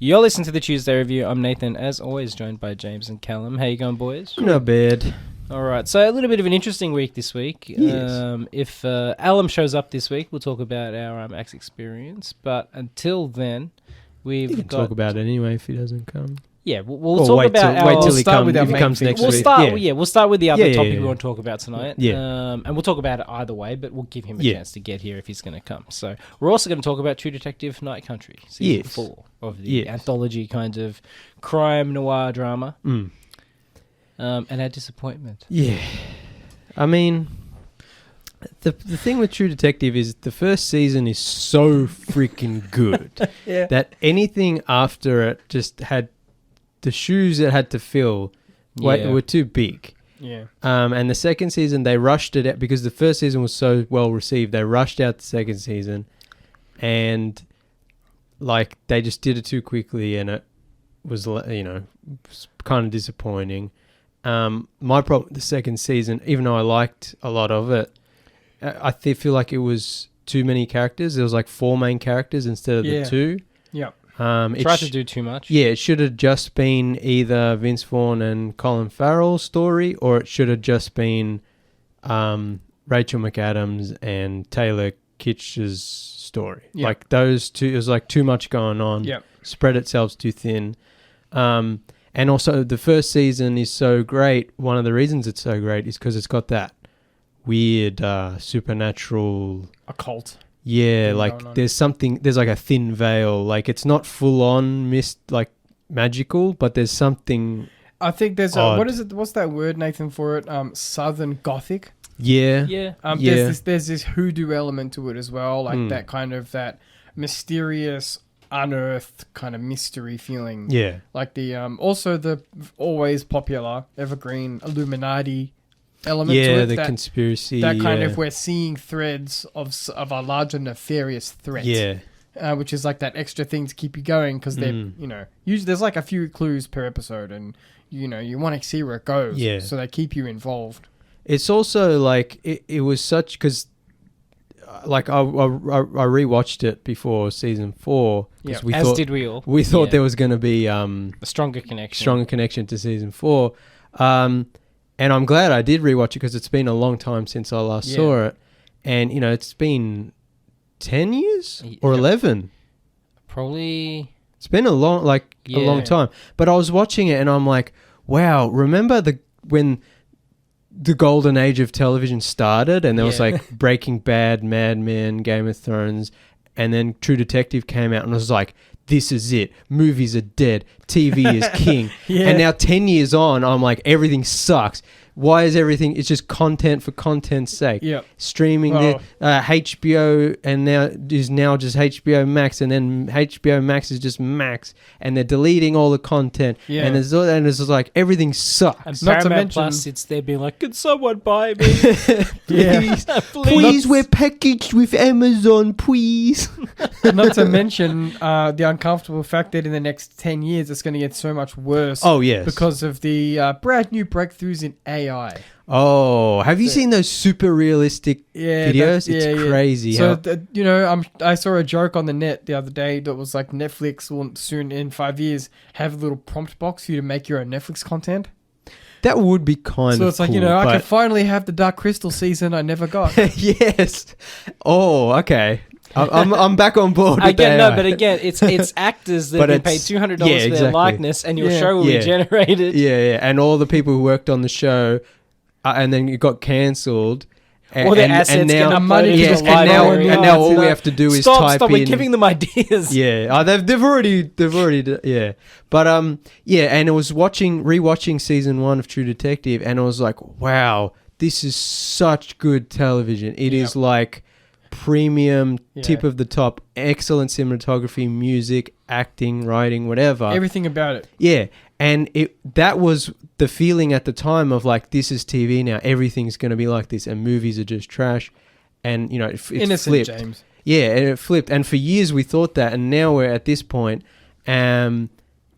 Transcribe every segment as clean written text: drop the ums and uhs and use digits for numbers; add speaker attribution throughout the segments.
Speaker 1: You're listening to the Tuesday Review. I'm Nathan, as always, joined by James and Callum. How you going, boys?
Speaker 2: Not bad.
Speaker 1: All right, so a little bit of an interesting week this week.
Speaker 2: Yes.
Speaker 1: If Alum shows up this week, we'll talk about our IMAX experience. But until then,
Speaker 2: We can talk about it anyway if he doesn't come.
Speaker 1: Yeah, we'll talk about our...
Speaker 2: Wait till he
Speaker 3: start with our
Speaker 2: comes
Speaker 3: main
Speaker 2: next
Speaker 1: We'll
Speaker 2: week.
Speaker 1: start, we'll start with the other topic
Speaker 2: yeah.
Speaker 1: we want to talk about tonight.
Speaker 2: Yeah.
Speaker 1: And we'll talk about it either way, but we'll give him a chance to get here if he's going to come. So we're also going to talk about True Detective Night Country, season 4 of the anthology kind of crime noir drama. And our disappointment.
Speaker 2: Yeah. I mean, the thing with True Detective is the first season is so freaking good that anything after it just had... The shoes it had to fill were too big.
Speaker 1: Yeah.
Speaker 2: And the second season, they rushed it out because the first season was so well received. They rushed out the second season and, like, they just did it too quickly and it was, kind of disappointing. My problem with the second season, even though I liked a lot of it, I feel like it was too many characters. There was, like, 4 main characters instead of the 2.
Speaker 1: Yeah.
Speaker 2: It
Speaker 1: tried to do too much.
Speaker 2: Yeah, it should have just been either Vince Vaughn and Colin Farrell's story, or it should have just been Rachel McAdams and Taylor Kitsch's story.
Speaker 1: Yep.
Speaker 2: Like those two, it was like too much going on.
Speaker 1: Yep.
Speaker 2: Spread itself too thin. And also the first season is so great. One of the reasons it's so great is because it's got that weird supernatural...
Speaker 1: Occult.
Speaker 2: Yeah, like there's like a thin veil. Like it's not full on magical, but there's something.
Speaker 3: I think there's what's that word, Nathan, for it? Southern Gothic.
Speaker 2: Yeah.
Speaker 1: Yeah.
Speaker 3: There's this hoodoo element to it as well, like that kind of that mysterious, unearthed kind of mystery feeling.
Speaker 2: Yeah.
Speaker 3: Like the also the always popular evergreen Illuminati element to it.
Speaker 2: Yeah, the conspiracy.
Speaker 3: That kind of we're seeing threads of a larger nefarious threat.
Speaker 2: Yeah.
Speaker 3: Which is like that extra thing to keep you going because they're, usually there's like a few clues per episode and, you want to see where it goes.
Speaker 2: Yeah.
Speaker 3: So they keep you involved.
Speaker 2: It's also like, it was such, because like I rewatched it before season 4.
Speaker 1: Yeah, did we all.
Speaker 2: We thought there was going to be
Speaker 1: a stronger connection
Speaker 2: to season 4. And I'm glad I did rewatch it because it's been a long time since I last saw it. And, it's been 10 years or 11.
Speaker 1: Probably.
Speaker 2: It's been a long time. But I was watching it and I'm like, wow, remember when the golden age of television started and there was like Breaking Bad, Mad Men, Game of Thrones, and then True Detective came out and it was like, this is it. Movies are dead. TV is king. And now 10 years on, I'm like, everything sucks. Why is everything... It's just content for content's sake.
Speaker 3: Yep.
Speaker 2: Streaming the HBO and now just HBO Max, and then HBO Max is just Max, and they're deleting all the content. Yeah. And it's just like, everything sucks.
Speaker 1: And Paramount Plus, it's there being like, can someone buy me?
Speaker 2: Please, we're packaged with Amazon, please.
Speaker 3: Not to mention the uncomfortable fact that in the next 10 years, it's going to get so much worse.
Speaker 2: Oh, yes.
Speaker 3: Because of the brand new breakthroughs in AI.
Speaker 2: Oh, have you seen those super realistic videos? It's crazy.
Speaker 3: So, I saw a joke on the net the other day that was like Netflix will soon, in 5 years, have a little prompt box for you to make your own Netflix content.
Speaker 2: That would be kind of cool.
Speaker 3: So it's like, I can finally have the Dark Crystal season I never got.
Speaker 2: Yes. Oh, okay. I'm back on board with
Speaker 1: again.
Speaker 2: AI.
Speaker 1: No, but again, it's actors that have paid $200 for their likeness, and your show will be generated.
Speaker 2: Yeah, and all the people who worked on the show, and then it got cancelled.
Speaker 1: All their assets get uploaded to the library.
Speaker 2: And now all we have to do is type in.
Speaker 1: We're giving them ideas.
Speaker 2: Yeah, they've already But and it was rewatching season 1 of True Detective, and I was like, wow, this is such good television. It is like premium, tip of the top, excellent cinematography, music, acting, writing, whatever.
Speaker 3: Everything about it.
Speaker 2: Yeah. And that was the feeling at the time of like, this is TV now. Everything's going to be like this, and movies are just trash. And, it's
Speaker 3: innocent,
Speaker 2: flipped.
Speaker 3: James.
Speaker 2: Yeah, and it flipped. And for years we thought that, and now we're at this point.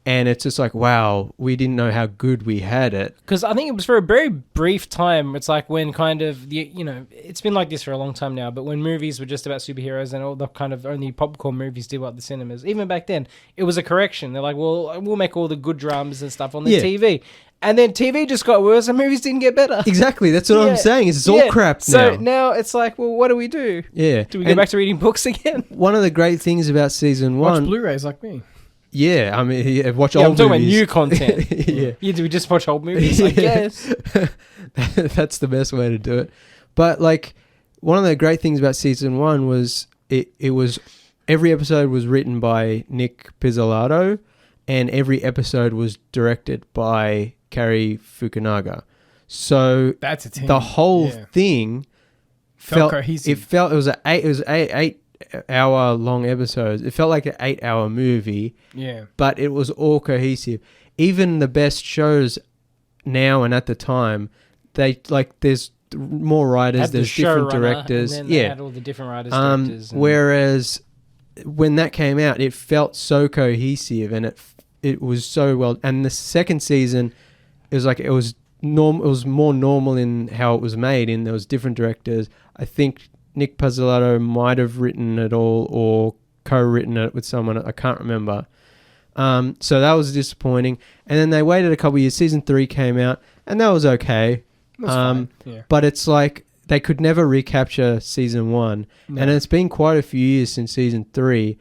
Speaker 2: And it's just like, wow, we didn't know how good we had it.
Speaker 1: Because I think it was for a very brief time. It's like when kind of, it's been like this for a long time now, but when movies were just about superheroes and all the kind of only popcorn movies did what the cinemas, even back then, it was a correction. They're like, well, we'll make all the good dramas and stuff on the TV. And then TV just got worse and movies didn't get better.
Speaker 2: Exactly. That's what I'm saying. It's all crap now.
Speaker 1: So now it's like, well, what do we do?
Speaker 2: Yeah.
Speaker 1: Do we go back to reading books again?
Speaker 2: One of the great things about season 1...
Speaker 3: Watch Blu-rays like me.
Speaker 2: Yeah, I mean, watch old movies.
Speaker 3: I'm
Speaker 2: talking
Speaker 3: about new content.
Speaker 1: Yeah, do we just watch old movies? I guess.
Speaker 2: That's the best way to do it. But, like, one of the great things about season 1 was it was... Every episode was written by Nick Pizzolatto, and every episode was directed by Cary Fukunaga. So
Speaker 3: that's a team.
Speaker 2: The whole thing felt cohesive. It was eight hour long episodes. It felt like an 8 hour movie.
Speaker 3: Yeah.
Speaker 2: But it was all cohesive. Even the best shows now and at the time, there's more writers, there's different directors.
Speaker 1: And then they had all the different writers, directors.
Speaker 2: Whereas when that came out, it felt so cohesive and it was so well. And the second season, it was normal. It was more normal in how it was made. And there was different directors. I think Nick Pizzolatto might have written it all or co-written it with someone. I can't remember. So that was disappointing. And then they waited a couple of years. Season 3 came out, and that was okay.
Speaker 3: That's fine. Yeah.
Speaker 2: But it's like they could never recapture season 1. No. And it's been quite a few years since season 3.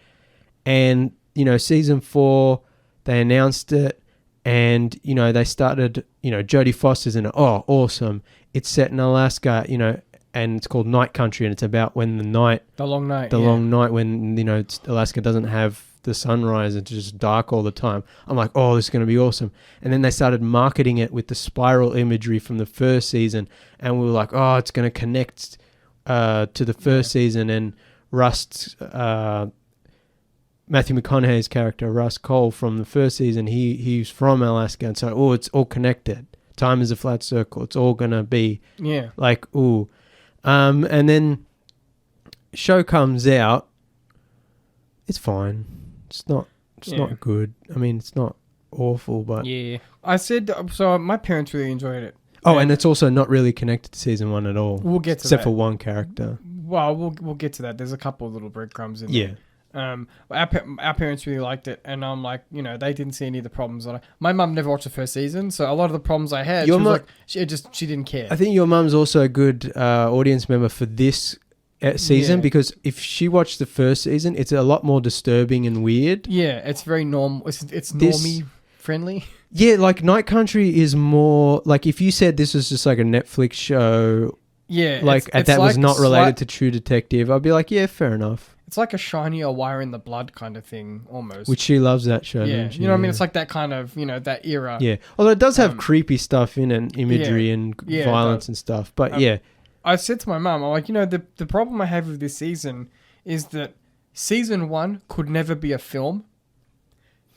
Speaker 2: And, season 4, they announced it. And, they started, Jodie Foster's in it. Oh, awesome. It's set in Alaska, and it's called Night Country, and it's about when the long night when Alaska doesn't have the sunrise, it's just dark all the time. I'm like, oh, this is going to be awesome. And then they started marketing it with the spiral imagery from the first season, and we were like, oh, it's going to connect to the first season. And Matthew McConaughey's character, Russ Cole, from the first season, he's from Alaska, and so it's all connected. Time is a flat circle. It's all going to be like, ooh. And then show comes out. It's fine. It's not good. I mean, it's not awful, but
Speaker 3: I said so. My parents really enjoyed it.
Speaker 2: Oh, and it's also not really connected to season 1 at all.
Speaker 3: We'll get to
Speaker 2: except
Speaker 3: that.
Speaker 2: for one character.
Speaker 3: Well, we'll get to that. There's a couple of little breadcrumbs in there. Our parents really liked it, and I'm like, they didn't see any of the problems. My mum never watched the first season, so a lot of the problems I had, she didn't care.
Speaker 2: I think your mum's also a good audience member for this season, because if she watched the first season, it's a lot more disturbing and weird.
Speaker 3: Yeah, it's very normal. It's normie friendly.
Speaker 2: Yeah, like Night Country is more like if you said this was just like a Netflix show.
Speaker 3: Yeah,
Speaker 2: that was not related to True Detective, I'd be like, yeah, fair enough.
Speaker 3: It's like a shinier wire in the blood kind of thing, almost.
Speaker 2: Which she loves that show,
Speaker 3: yeah.
Speaker 2: doesn't she?
Speaker 3: You know what I mean? It's like that kind of, that era.
Speaker 2: Yeah. Although it does have creepy stuff in it, imagery and violence and stuff. But
Speaker 3: I said to my mum, I'm like, the problem I have with this season is that season 1 could never be a film.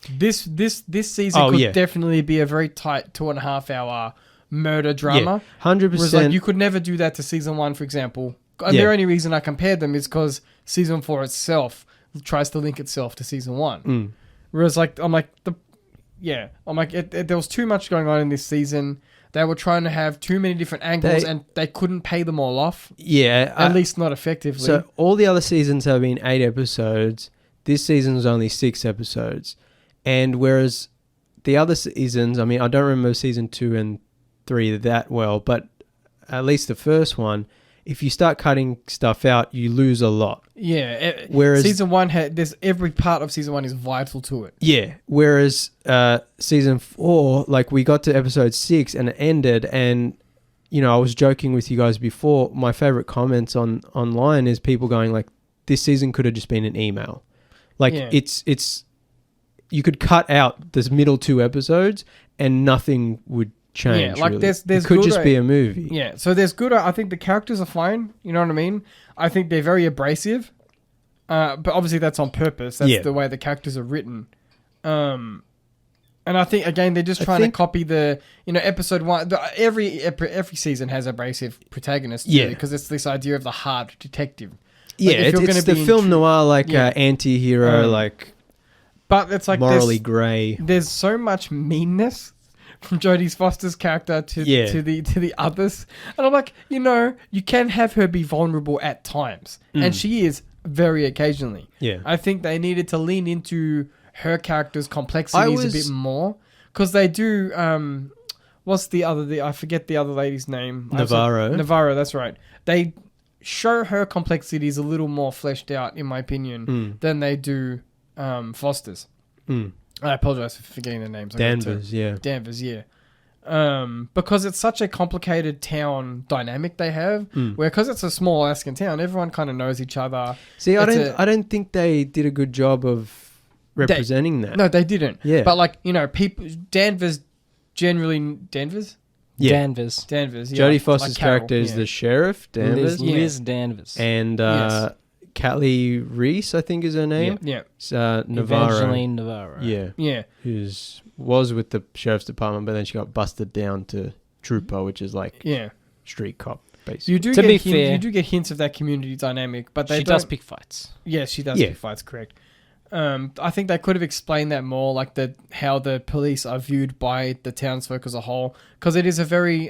Speaker 3: This season could definitely be a very tight 2.5 hour murder drama.
Speaker 2: 100%.
Speaker 3: Whereas you could never do that to season 1, for example. And the only reason I compared them is because season 4 itself tries to link itself to season 1. Whereas there was too much going on in this season. They were trying to have too many different angles, and they couldn't pay them all off.
Speaker 2: Yeah.
Speaker 3: At least not effectively.
Speaker 2: So all the other seasons have been 8 episodes. This season was only 6 episodes. And whereas the other seasons, I mean, I don't remember season 2 and 3 that well, but at least the first one, if you start cutting stuff out, you lose a lot.
Speaker 3: Yeah.
Speaker 2: Whereas
Speaker 3: season 1 there's every part of season 1 is vital to it.
Speaker 2: Yeah. Whereas season 4, like we got to episode 6 and it ended, and I was joking with you guys before. My favorite comments online is people going like, "This season could have just been an email." Like it's you could cut out this middle 2 episodes and nothing would change.
Speaker 3: Yeah, like
Speaker 2: really.
Speaker 3: there's
Speaker 2: it could
Speaker 3: good,
Speaker 2: just be a movie.
Speaker 3: Yeah, so there's good. I think the characters are fine. You know what I mean? I think they're very abrasive, but obviously that's on purpose. That's the way the characters are written. And I think again they're just trying to copy the episode 1. Every season has abrasive protagonists. Yeah, because it's this idea of the hard detective.
Speaker 2: Yeah, it's the film noir anti-hero
Speaker 3: But it's like
Speaker 2: morally grey.
Speaker 3: There's so much meanness from Jodie Foster's character to the others, and I'm like, you can have her be vulnerable at times, and she is very occasionally.
Speaker 2: Yeah,
Speaker 3: I think they needed to lean into her character's complexities a bit more, because they do. What's the other? I forget the other lady's name. Navarro. That's right. They show her complexities a little more fleshed out, in my opinion, than they do Foster's. I apologize for forgetting the names.
Speaker 2: Danvers,
Speaker 3: yeah. Because it's such a complicated town dynamic they have, where because it's a small Alaskan town, everyone kind of knows each other.
Speaker 2: See, I don't think they did a good job of representing that.
Speaker 3: No, they didn't.
Speaker 2: Yeah,
Speaker 3: but people, Danvers. Danvers.
Speaker 2: Yeah.
Speaker 1: Danvers.
Speaker 3: Yeah.
Speaker 2: Jodie Foster's character is the sheriff, Danvers.
Speaker 1: Liz Danvers.
Speaker 2: And Callie Reese, I think is her name.
Speaker 3: Yeah.
Speaker 2: Navarro.
Speaker 1: Evangeline Navarro.
Speaker 3: Yeah.
Speaker 2: Was with the sheriff's department, but then she got busted down to trooper, which is like street cop, basically.
Speaker 3: You do get hints of that community dynamic, but she
Speaker 1: does pick fights.
Speaker 3: Yes, she does pick fights, correct. I think they could have explained that more, like how the police are viewed by the townsfolk as a whole, because it is a very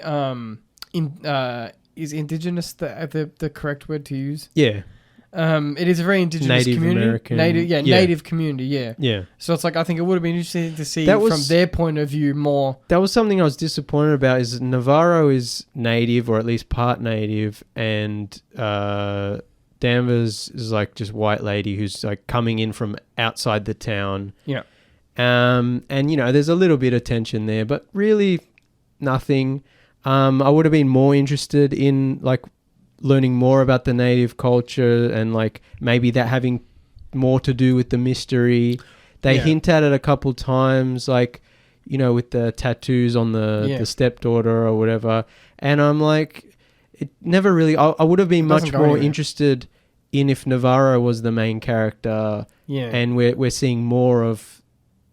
Speaker 3: is indigenous the correct word to use?
Speaker 2: Yeah.
Speaker 3: It is a very indigenous
Speaker 2: Native
Speaker 3: community.
Speaker 2: American.
Speaker 3: Native community,
Speaker 2: Yeah.
Speaker 3: So it's like, I think it would have been interesting to see from their point of view more.
Speaker 2: That was something I was disappointed about, is Navarro is native, or at least part native, and Danvers is like just white lady who's like coming in from outside the town.
Speaker 3: Yeah.
Speaker 2: And there's a little bit of tension there, but really nothing. I would have been more interested in like learning more about the native culture, and like maybe that having more to do with the mystery. They hint at it a couple times, like, with the tattoos on the stepdaughter or whatever. And I'm like, it never really, I would have been much more interested in if Navarro was the main character.
Speaker 3: Yeah.
Speaker 2: And we're seeing more of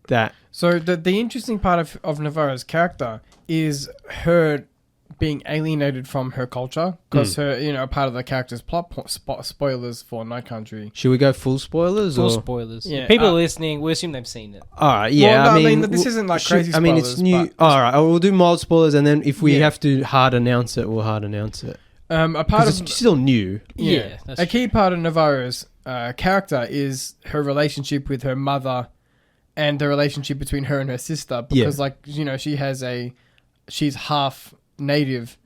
Speaker 2: that.
Speaker 3: So the interesting part of Navarro's character is her being alienated from her culture, because her, part of the character's plot spoilers for Night Country.
Speaker 2: Should we go full spoilers?
Speaker 1: Full spoilers. Yeah. People listening, we assume they've seen it.
Speaker 2: All right, yeah.
Speaker 3: Well, no, I mean, this isn't like crazy spoilers.
Speaker 2: It's new. All right, we'll do mild spoilers, and then if we have to hard announce it, we'll hard announce it.
Speaker 3: A part of
Speaker 2: it's still new.
Speaker 3: Yeah. A key part of Navarro's character is her relationship with her mother, and the relationship between her and her sister, because she's half native,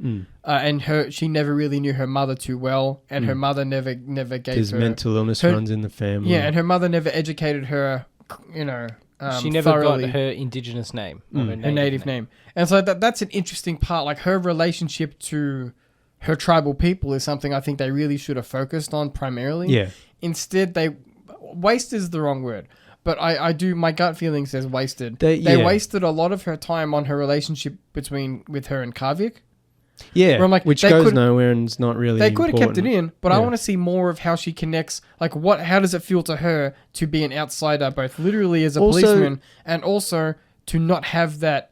Speaker 3: and she never really knew her mother too well, and her mother never gave
Speaker 2: His
Speaker 3: her
Speaker 2: mental illness runs in the family.
Speaker 3: Yeah, and her mother never educated her,
Speaker 1: she never
Speaker 3: thoroughly.
Speaker 1: got her indigenous name,
Speaker 3: her native name. And so that's an interesting part. Like, her relationship to her tribal people is something I think they really should have focused on primarily.
Speaker 2: Yeah.
Speaker 3: Instead, waste is the wrong word. But my gut feeling says wasted. They wasted a lot of her time on her relationship with her and Karvik.
Speaker 2: Yeah,
Speaker 3: where I'm like,
Speaker 2: which goes nowhere and is not really
Speaker 3: They could have kept it
Speaker 2: important.
Speaker 3: in, but I want to see more of how she connects. Like, how does it feel to her to be an outsider, both literally as a policeman and also to not have that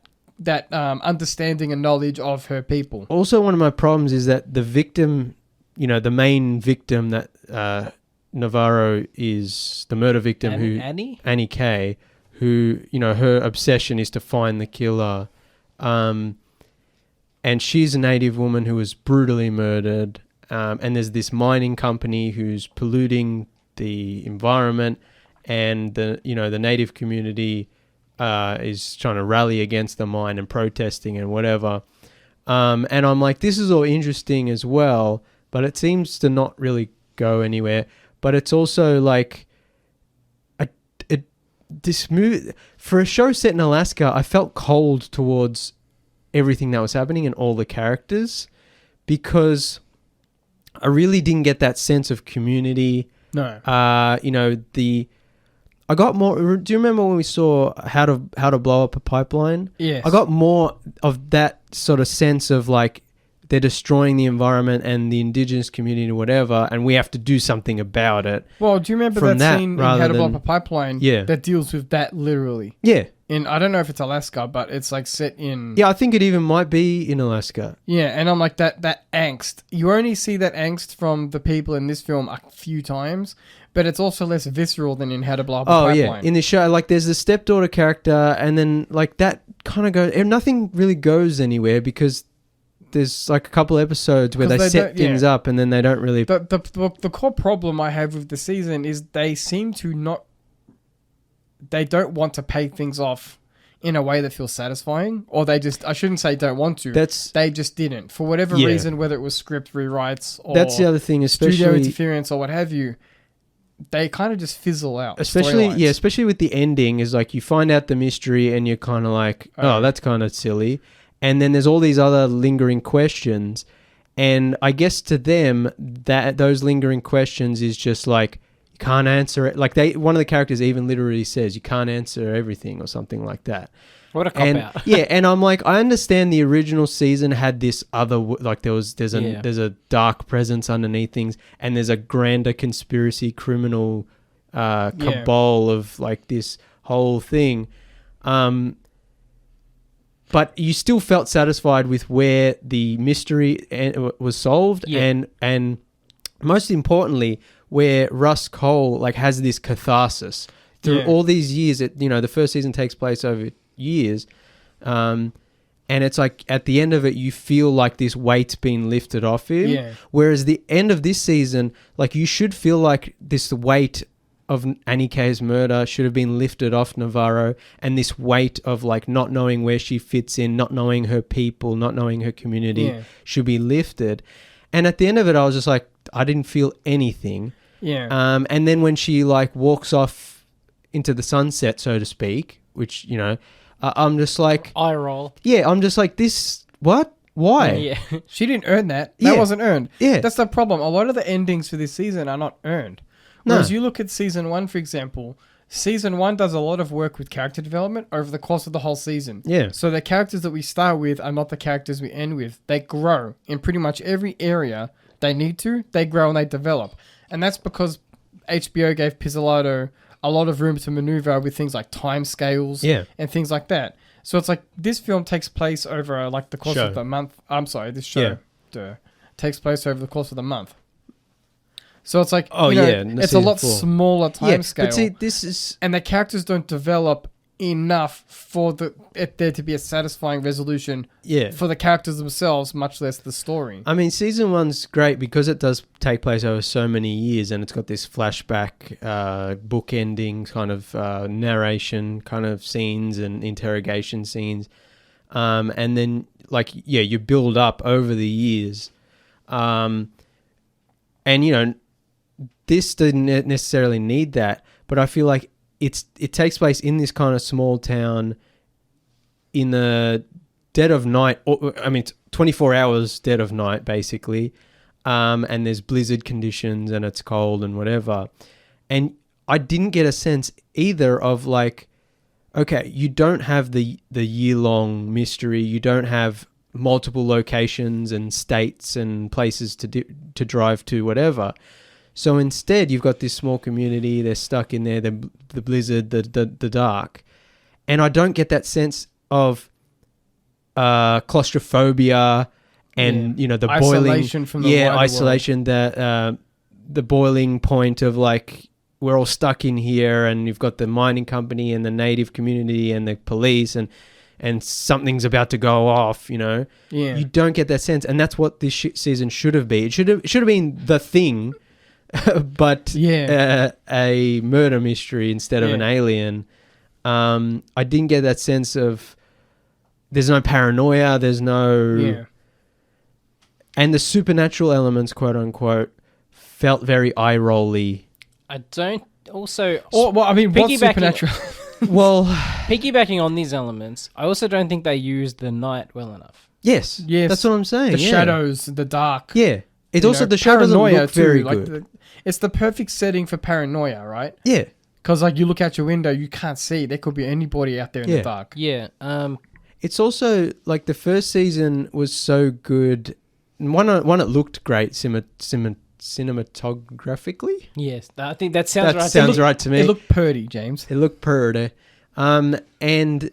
Speaker 3: understanding and knowledge of her people.
Speaker 2: Also, one of my problems is that the victim, the main victim that Navarro is, the murder victim, Annie Kay, who, her obsession is to find the killer, and she's a native woman who was brutally murdered, and there's this mining company who's polluting the environment, and the native community is trying to rally against the mine and protesting and whatever, and I'm like, this is all interesting as well, but it seems to not really go anywhere. But it's also like this movie, for a show set in Alaska, I felt cold towards everything that was happening and all the characters, because I really didn't get that sense of community.
Speaker 3: No.
Speaker 2: I got more. Do you remember when we saw how to blow up a pipeline?
Speaker 3: Yes.
Speaker 2: I got more of that sort of sense of like, they're destroying the environment and the indigenous community or whatever, and we have to do something about it.
Speaker 3: Well, do you remember that scene in How to Blow Up a Pipeline that deals with that literally?
Speaker 2: Yeah.
Speaker 3: I don't know if it's Alaska, but it's like set in...
Speaker 2: Yeah, I think it even might be in Alaska.
Speaker 3: Yeah, and I'm like, that angst. You only see that angst from the people in this film a few times, but it's also less visceral than in How to Blow Up a Pipeline.
Speaker 2: Yeah, in the show, like there's the stepdaughter character, and then like that kind of goes. And nothing really goes anywhere because there's like a couple episodes where they set things up, and then they don't really.
Speaker 3: The core problem I have with the season is they seem to not. They don't want to pay things off in a way that feels satisfying, or they just, I shouldn't say don't want to. They just didn't. For whatever reason, whether it was script rewrites or
Speaker 2: that's the other thing, especially
Speaker 3: studio interference or what have you, they kind of just fizzle out.
Speaker 2: Especially with the ending is like you find out the mystery and you're kind of like, oh, that's kind of silly. And then there's all these other lingering questions. And I guess to them, that those lingering questions is just like, you can't answer it. Like one of the characters even literally says, you can't answer everything or something like that.
Speaker 1: What a cop-out.
Speaker 2: Yeah, and I'm like, I understand the original season had this other, like there's a dark presence underneath things, and there's a grander conspiracy criminal cabal of like this whole thing. But you still felt satisfied with where the mystery was solved, and most importantly, where Russ Cole like has this catharsis through all these years. The first season takes place over years, and it's like at the end of it, you feel like this weight's been lifted off him.
Speaker 3: Yeah.
Speaker 2: Whereas the end of this season, like you should feel like this weight of Annie K's murder should have been lifted off Navarro, and this weight of like not knowing where she fits in, not knowing her people, not knowing her community should be lifted. And at the end of it, I was just like, I didn't feel anything.
Speaker 3: Yeah.
Speaker 2: And then when she like walks off into the sunset, so to speak, which, I'm just like...
Speaker 1: Eye roll.
Speaker 2: Yeah, I'm just like, this... What? Why?
Speaker 1: Yeah.
Speaker 3: She didn't earn that. That wasn't earned.
Speaker 2: Yeah.
Speaker 3: That's the problem. A lot of the endings for this season are not earned. Whereas you look at season 1, for example, season 1 does a lot of work with character development over the course of the whole season.
Speaker 2: Yeah.
Speaker 3: So the characters that we start with are not the characters we end with. They grow in pretty much every area they need to. They grow and they develop. And that's because HBO gave Pizzolatto a lot of room to maneuver with things like time scales and things like that. So it's like this film takes place over like the course of the month. I'm sorry, this show takes place over the course of the month. So it's like, it's a lot smaller time scale.
Speaker 2: But see, this is...
Speaker 3: And the characters don't develop enough for it there to be a satisfying resolution for the characters themselves, much less the story.
Speaker 2: I mean, season 1's great because it does take place over so many years, and it's got this flashback, bookending kind of narration kind of scenes and interrogation scenes. And then, you build up over the years. And, this didn't necessarily need that, but I feel like it takes place in this kind of small town in the dead of night. It's 24 hours dead of night, basically. And there's blizzard conditions and it's cold and whatever. And I didn't get a sense either of like, okay, you don't have the year-long mystery. You don't have multiple locations and states and places to drive to, whatever. So instead, you've got this small community. They're stuck in there. The blizzard, the dark, and I don't get that sense of claustrophobia and the
Speaker 3: isolation
Speaker 2: boiling
Speaker 3: from the
Speaker 2: isolation. The boiling point of like we're all stuck in here, and you've got the mining company and the native community and the police and something's about to go off. You don't get that sense, and that's what this season should have been. It should have been The Thing. But a murder mystery instead of an alien. I didn't get that sense of there's no paranoia, there's no... And the supernatural elements, quote unquote, felt very eye-rolly.
Speaker 1: I don't also...
Speaker 3: what's supernatural?
Speaker 2: Well...
Speaker 1: Piggybacking on these elements, I also don't think they used the night well enough.
Speaker 2: Yes. That's what I'm saying.
Speaker 3: The shadows, the dark.
Speaker 2: Yeah. It also, the show doesn't look very good.
Speaker 3: It's the perfect setting for paranoia, right?
Speaker 2: Yeah.
Speaker 3: Because you look out your window, you can't see. There could be anybody out there in the dark.
Speaker 1: Yeah.
Speaker 2: It's also like the first season was so good. One, it looked great cinematographically.
Speaker 1: Yes, I think that sounds right.
Speaker 2: That sounds right to me.
Speaker 3: It looked purdy, James.
Speaker 2: It looked purdy. And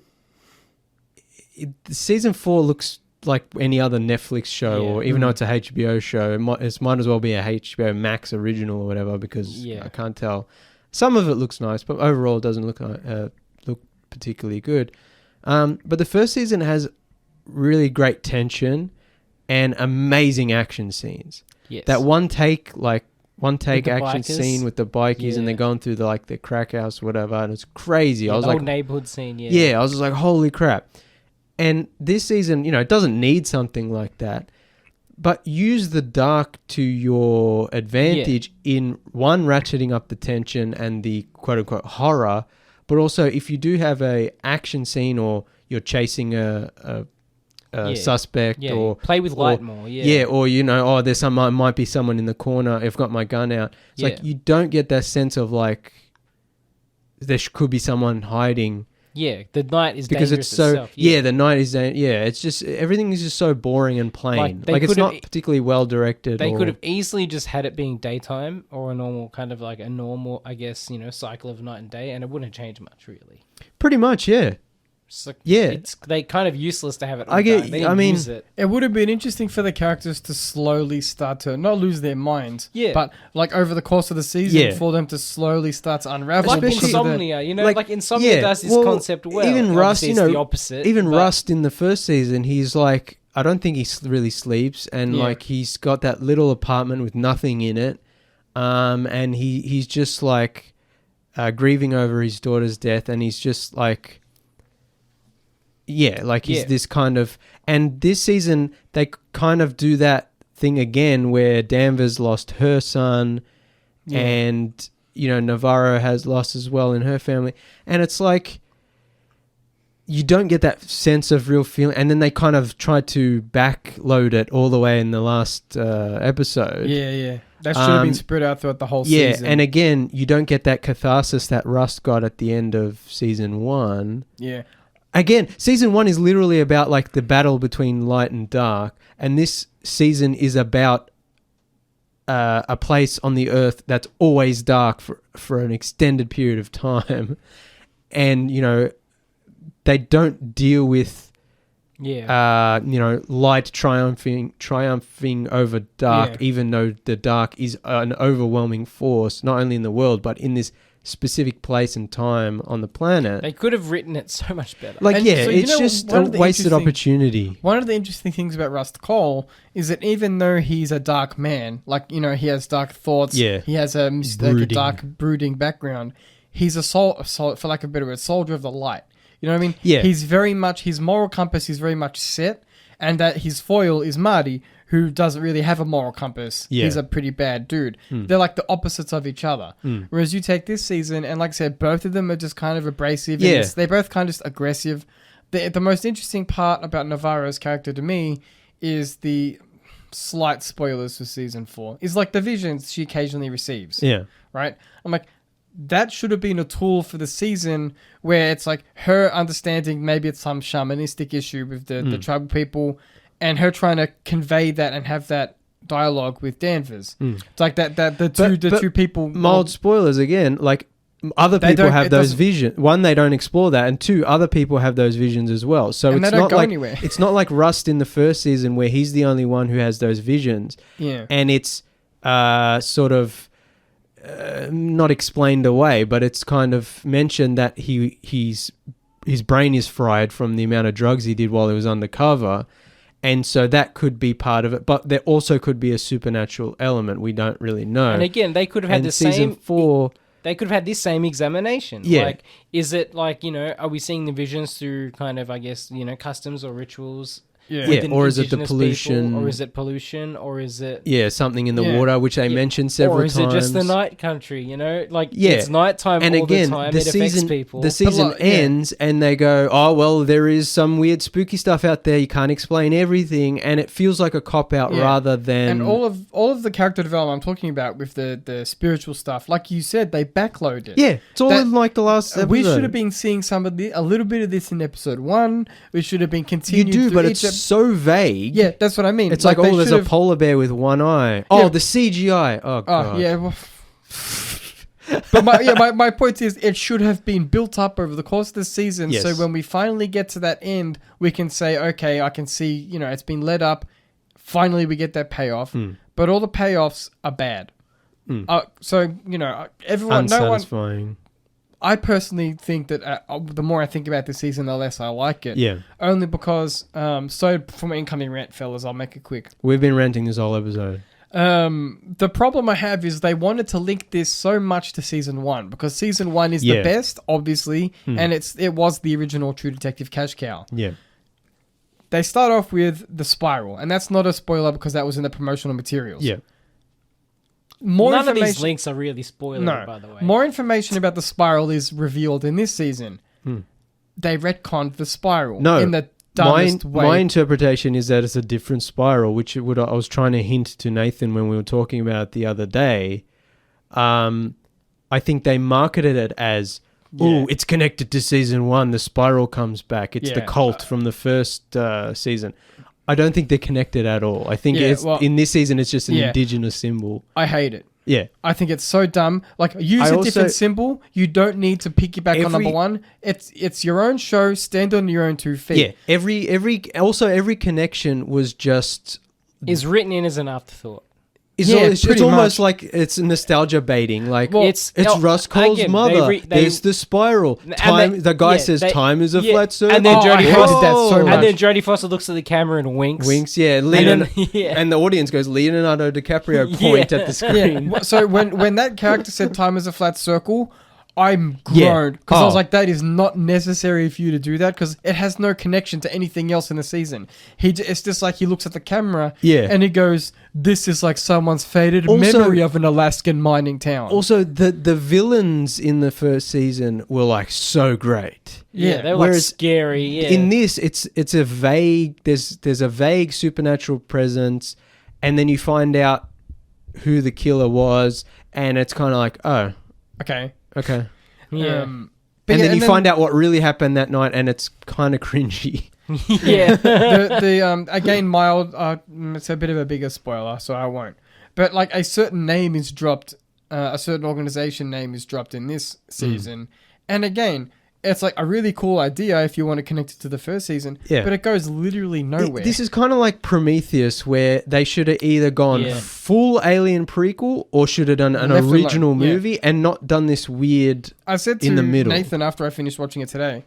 Speaker 2: season 4 looks like any other Netflix show, or even though it's a HBO show, it might as well be a HBO Max original or whatever, because I can't tell. Some of it looks nice, but overall it doesn't look particularly good. But the first season has really great tension and amazing action scenes. Yes. That one take action scene with the bikies and they're going through the crack house, whatever, and it's crazy. I was
Speaker 1: the
Speaker 2: like,
Speaker 1: whole neighborhood scene.
Speaker 2: Yeah, I was just like, holy crap. And this season, it doesn't need something like that, but use the dark to your advantage in one, ratcheting up the tension and the quote unquote horror, but also if you do have a action scene or you're chasing a suspect, or
Speaker 1: play with light more.
Speaker 2: Or there's might be someone in the corner. I've got my gun out. It's like you don't get that sense of like there could be someone hiding.
Speaker 1: Yeah, the night is
Speaker 2: because
Speaker 1: dangerous
Speaker 2: it's so.
Speaker 1: itself.
Speaker 2: The night is. It's just everything is just so boring and plain. Like it's not particularly well directed.
Speaker 1: They could have easily just had it being daytime or a normal kind of like a normal, I guess, cycle of night and day, and it wouldn't have changed much really.
Speaker 2: Pretty much, yeah.
Speaker 1: So it's kind of useless to have it. Use it.
Speaker 3: It would have been interesting for the characters to slowly start to not lose their minds, but like over the course of the season, for them to slowly start to unravel.
Speaker 1: Like Insomnia, Insomnia does this concept well.
Speaker 2: Even Rust,
Speaker 1: it's the opposite.
Speaker 2: Rust in the first season, he's like, I don't think he really sleeps, and like he's got that little apartment with nothing in it, and he's just like grieving over his daughter's death, and he's just like. He's this kind of... And this season, they kind of do that thing again where Danvers lost her son and, Navarro has lost as well in her family. And it's like... You don't get that sense of real feeling. And then they kind of try to backload it all the way in the last episode.
Speaker 3: Yeah. That should have been spread out throughout the whole season.
Speaker 2: Yeah, and again, you don't get that catharsis that Rust got at the end of season 1.
Speaker 3: Yeah.
Speaker 2: Again, season 1 is literally about like the battle between light and dark, and this season is about a place on the earth that's always dark for an extended period of time, and they don't deal with light triumphing over dark, even though the dark is an overwhelming force, not only in the world but in this specific place and time on the planet.
Speaker 1: They could have written it so much better.
Speaker 2: It's just a wasted opportunity.
Speaker 3: One of the interesting things about Rust Cohle is that even though he's a dark man, he has dark thoughts, he has a dark brooding background, he's a soul, for lack of a better word, soldier of the light. You know what I mean?
Speaker 2: Yeah.
Speaker 3: He's very much, his moral compass is very much set, and that his foil is Marty, who doesn't really have a moral compass. Yeah. He's a pretty bad dude. They're like the opposites of each other. Whereas you take this season, and like I said, both of them are just kind of abrasive.
Speaker 2: Yeah.
Speaker 3: They're both kind of just aggressive. The most interesting part about Navarro's character to me is the slight spoilers for season 4. Is like the visions she occasionally receives.
Speaker 2: Yeah.
Speaker 3: Right? I'm like, that should have been a tool for the season where it's like her understanding maybe it's some shamanistic issue with the tribal people, and her trying to convey that and have that dialogue with Danvers. It's like the two people...
Speaker 2: Mild spoilers again, like other people have those visions. One, they don't explore that, and two, other people have those visions as well. So it's not like anywhere. It's not like Rust in the first season where he's the only one who has those visions.
Speaker 3: Yeah.
Speaker 2: And it's sort of not explained away, but it's kind of mentioned that his brain is fried from the amount of drugs he did while he was undercover. And so that could be part of it, but there also could be a supernatural element. We don't really know.
Speaker 1: And again, they could have had
Speaker 2: season 4.
Speaker 1: They could have had this same examination.
Speaker 2: Yeah.
Speaker 1: Like, is it like, are we seeing the visions through kind of, I guess, customs or rituals?
Speaker 2: Yeah. Or is it the pollution?
Speaker 1: People, or is it pollution? Or is it...
Speaker 2: Yeah, something in the water, which they mentioned several times.
Speaker 1: Or is it just the night country, it's nighttime all the time, it affects people.
Speaker 2: The season ends and they go, oh, well, there is some weird spooky stuff out there, you can't explain everything, and it feels like a cop-out rather than...
Speaker 3: And all of the character development I'm talking about with the spiritual stuff, like you said, they backload it.
Speaker 2: Yeah, it's all in like the last episode.
Speaker 3: We should have been seeing a little bit of this in episode 1. We should have been continuing.
Speaker 2: You do, but it's so vague.
Speaker 3: Yeah, that's what I mean.
Speaker 2: It's like there's a polar bear with one eye. Oh, the CGI. Oh, God.
Speaker 3: Yeah. Well, But my point is, it should have been built up over the course of the season. Yes. So when we finally get to that end, we can say, okay, I can see, it's been led up. Finally, we get that payoff. But all the payoffs are bad. So, everyone,
Speaker 2: unsatisfying.
Speaker 3: I personally think that the more I think about this season, the less I like it.
Speaker 2: Yeah.
Speaker 3: Only because, so from incoming rant, fellas, I'll make it quick.
Speaker 2: We've been ranting this whole episode.
Speaker 3: The problem I have is they wanted to link this so much to season 1 because season 1 is the best, obviously, and it was the original True Detective cash cow.
Speaker 2: Yeah.
Speaker 3: They start off with the spiral, and that's not a spoiler because that was in the promotional materials.
Speaker 2: Yeah.
Speaker 1: None of these links are really spoiler, by the way.
Speaker 3: More information about the spiral is revealed in this season. They retconned the spiral in the dumbest way.
Speaker 2: My interpretation is that it's a different spiral, which I was trying to hint to Nathan when we were talking about it the other day. I think they marketed it as, it's connected to season 1. The spiral comes back. It's the cult from the first season. I don't think they're connected at all. I think in this season, it's just an indigenous symbol.
Speaker 3: I hate it.
Speaker 2: Yeah.
Speaker 3: I think it's so dumb. Like, use a different symbol. You don't need to piggyback on number 1. It's your own show. Stand on your own 2 feet.
Speaker 2: Yeah. Every connection was just...
Speaker 1: is written in as an afterthought.
Speaker 2: It's almost like it's nostalgia baiting. Like, it's Roscoe's mother. There's the spiral. The guy says time is a flat circle.
Speaker 1: And then Jodie Foster and then Jodie Foster looks at the camera and winks.
Speaker 2: And the audience goes, Leonardo DiCaprio point at the screen.
Speaker 3: Yeah. So when that character said time is a flat circle, I'm groaned because I was like, that is not necessary for you to do that because it has no connection to anything else in the season. It's just like he looks at the camera and he goes, this is like someone's faded memory of an Alaskan mining town.
Speaker 2: Also, the villains in the first season were like so great.
Speaker 1: Yeah, they were like scary. Yeah.
Speaker 2: In this, it's a vague, there's a vague supernatural presence, and then you find out who the killer was, and it's kind of like, oh. Okay.
Speaker 1: Yeah.
Speaker 2: And then you find out what really happened that night, and it's kind of cringy.
Speaker 1: Yeah.
Speaker 3: Again, mild. It's a bit of a bigger spoiler, so I won't. But like a certain name is dropped, a certain organization name is dropped in this season, and again, it's like a really cool idea if you want to connect it to the first season. Yeah. But it goes literally nowhere.
Speaker 2: This is kind of like Prometheus, where they should have either gone full Alien prequel or should have done an original movie and not done this weird
Speaker 3: I said to
Speaker 2: in the middle.
Speaker 3: Nathan after I finished watching it today,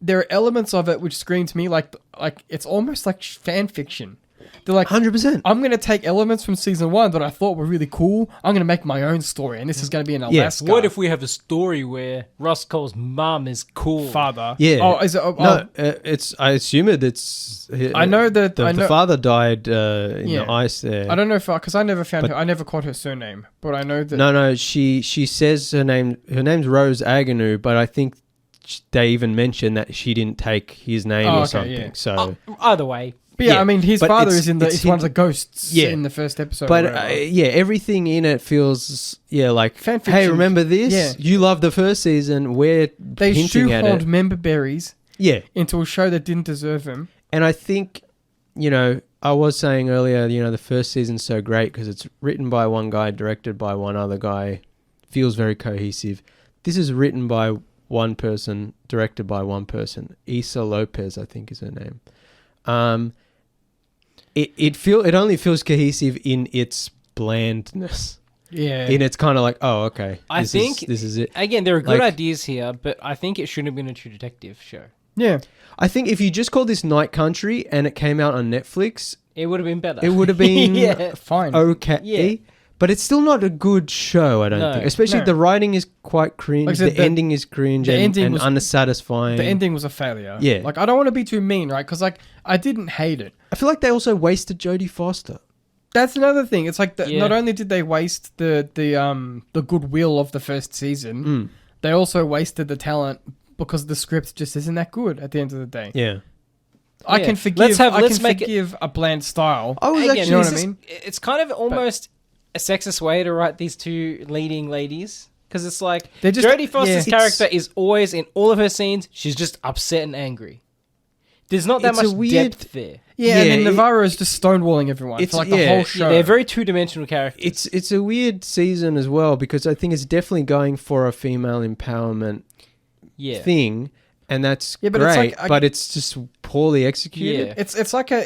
Speaker 3: there are elements of it which scream to me like it's almost like fan fiction. They're like,
Speaker 2: 100%.
Speaker 3: I'm going to take elements from season 1 that I thought were really cool. I'm going to make my own story, and this is going to be in Alaska.
Speaker 1: What if we have a story where Roscoe's mum is cool?
Speaker 3: Father.
Speaker 2: Yeah.
Speaker 3: Oh, is it?
Speaker 2: It's. I assume it's.
Speaker 3: I know that
Speaker 2: the father died in the ice there.
Speaker 3: I don't know if because I never found her. I never caught her surname, but I know that.
Speaker 2: No. She says her name. Her name's Rose Agnew, but I think they even mentioned that she didn't take his name or something. Yeah. So
Speaker 1: either way.
Speaker 3: But I mean, his father is is one of the ghosts in the first episode.
Speaker 2: But everything in it feels like
Speaker 3: fan fiction.
Speaker 2: Hey, remember this? Yeah. You loved the first season. We're hinting at it.
Speaker 3: They shoehorned member berries into a show that didn't deserve them.
Speaker 2: And I think, I was saying earlier, the first season's so great because it's written by one guy, directed by one other guy, feels very cohesive. This is written by one person, directed by one person. Issa Lopez, I think is her name. It only feels cohesive in its blandness.
Speaker 3: Yeah.
Speaker 2: And it's kind of like, oh, okay.
Speaker 1: I think
Speaker 2: this is it.
Speaker 1: Again, there are good ideas here, but I think it shouldn't have been a True Detective show.
Speaker 3: Yeah.
Speaker 2: I think if you just called this Night Country and it came out on Netflix,
Speaker 1: it would have been better.
Speaker 2: It would have been
Speaker 3: fine.
Speaker 2: Okay.
Speaker 1: Yeah.
Speaker 2: But it's still not a good show, I don't think. Especially the writing is quite cringe. Like the ending is cringe and unsatisfying.
Speaker 3: The ending was a failure.
Speaker 2: Yeah.
Speaker 3: Like, I don't want to be too mean, right? Because, I didn't hate it.
Speaker 2: I feel like they also wasted Jodie Foster.
Speaker 3: That's another thing. It's like, not only did they waste the goodwill of the first season, they also wasted the talent because the script just isn't that good at the end of the day.
Speaker 2: Yeah.
Speaker 3: I can forgive a bland style.
Speaker 2: You know
Speaker 3: what I mean?
Speaker 1: It's kind of almost a sexist way to write these two leading ladies because it's like Jodie Foster's character is always in all of her scenes. She's just upset and angry. There's not that much depth there.
Speaker 3: Yeah, and then Navarro is just stonewalling everyone for like the whole show.
Speaker 1: Yeah, they're very two-dimensional characters.
Speaker 2: It's a weird season as well because I think it's definitely going for a female empowerment thing, and that's great. But it's just poorly executed.
Speaker 3: Yeah. It's like a